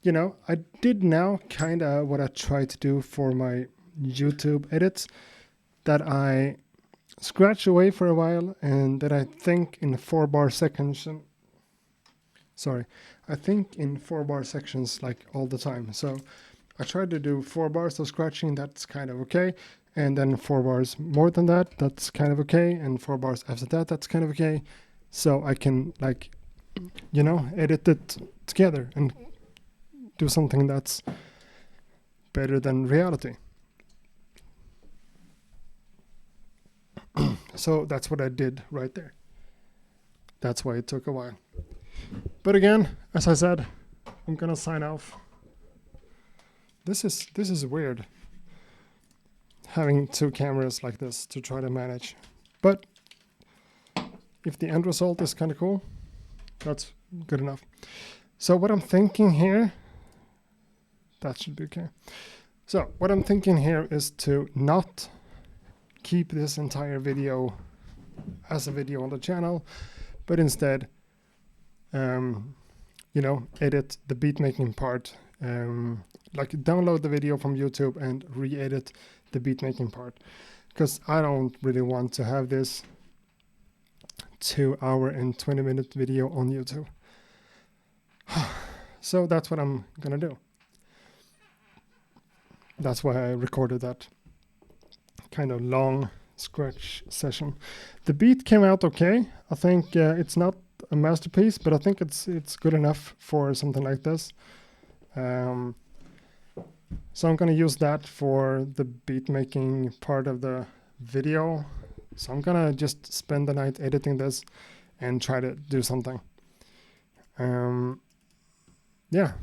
Speaker 1: you know, I did now kind of what I try to do for my YouTube edits, that I scratch away for a while and that I think in 4-bar sections. Sorry, I think in 4-bar sections like all the time. So I try to do 4 bars of scratching, that's kind of okay. And then 4 bars more than that, that's kind of okay. And 4 bars after that, that's kind of okay. So I can, like, you know, edit it together and do something that's better than reality. So that's what I did right there. That's why it took a while. But again, as I said, I'm gonna sign off. This is weird, having 2 cameras like this to try to manage. But if the end result is kind of cool, that's good enough. So what I'm thinking here, that should be okay. So what I'm thinking here is to not keep this entire video as a video on the channel, but instead, you know, edit the beat making part, like download the video from YouTube and re-edit the beat making part, because I don't really want to have this 2-hour and 20-minute video on YouTube. So that's what I'm gonna do. That's why I recorded that kind of long scratch session. The beat came out okay. I think it's not a masterpiece, but I think it's good enough for something like this. So I'm gonna use that for the beat making part of the video. So I'm gonna just spend the night editing this and try to do something. Yeah.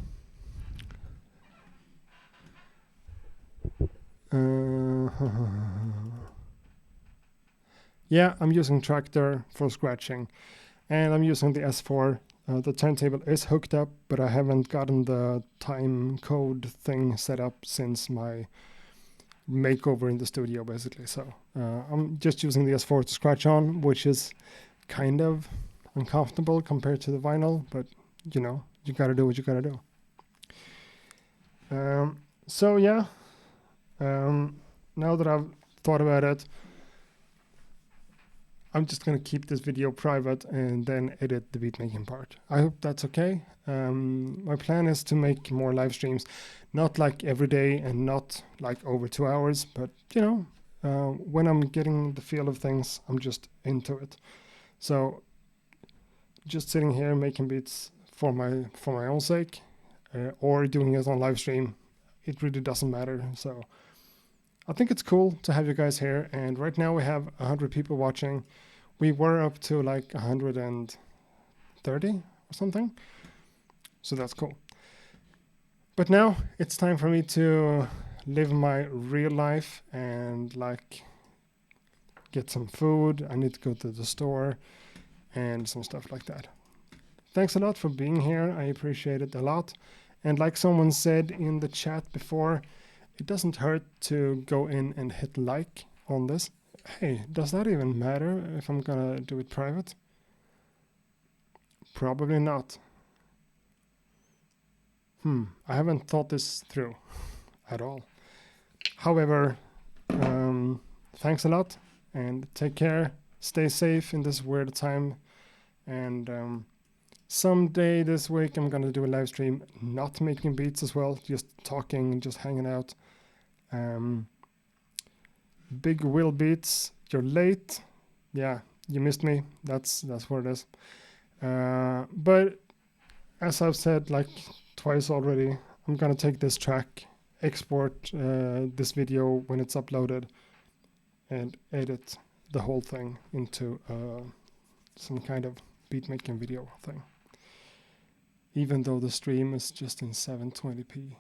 Speaker 1: Yeah, I'm using Tractor for scratching, and I'm using the S4. The turntable is hooked up, but I haven't gotten the time code thing set up since my makeover in the studio, basically. So I'm just using the S4 to scratch on, which is kind of uncomfortable compared to the vinyl, but you know, you gotta do what you gotta do. So yeah, now that I've thought about it, I'm just gonna keep this video private and then edit the beat making part. I hope that's okay. My plan is to make more live streams, not like every day and not like over 2 hours, but you know, when I'm getting the feel of things, I'm just into it. So just sitting here making beats for my own sake, or doing it on live stream, it really doesn't matter. So I think it's cool to have you guys here, and right now we have 100 people watching. We were up to like 130 or something, so that's cool. But now it's time for me to live my real life and like get some food. I need to go to the store and some stuff like that. Thanks a lot for being here. I appreciate it a lot. And like someone said in the chat before, it doesn't hurt to go in and hit like on this. Hey, does that even matter if I'm gonna do it private? Probably not. I haven't thought this through at all. However, thanks a lot and take care. Stay safe in this weird time. And someday this week I'm gonna do a live stream not making beats as well, just talking, just hanging out. Big Will Beats, you're late. Yeah, you missed me. That's what it is. But as I've said like twice already, I'm gonna take this track, export this video when it's uploaded, and edit the whole thing into some kind of beat making video thing. Even though the stream is just in 720p.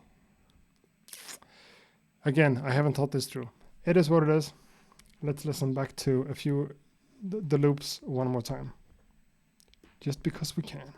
Speaker 1: Again, I haven't thought this through. It is what it is. Let's listen back to a few the loops one more time. Just because we can.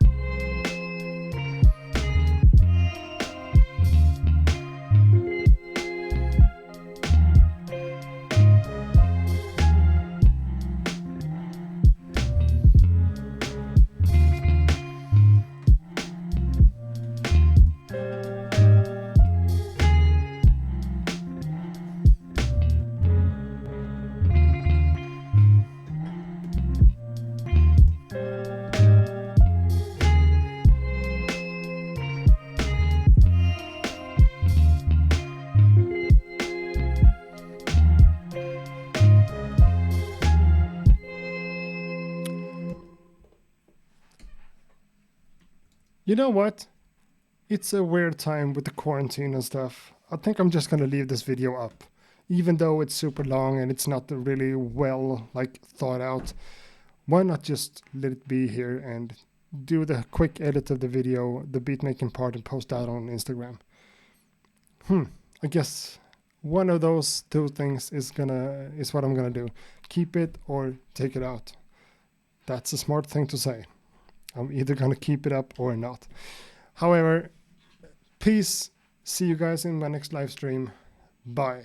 Speaker 1: You know what? It's a weird time with the quarantine and stuff. I think I'm just gonna leave this video up. Even though it's super long and it's not really well thought out. Why not just let it be here and do the quick edit of the video, the beat making part, and post that on Instagram? I guess one of those two things is what I'm gonna do. Keep it or take it out. That's a smart thing to say. I'm either gonna keep it up or not. However, peace. See you guys in my next live stream. Bye.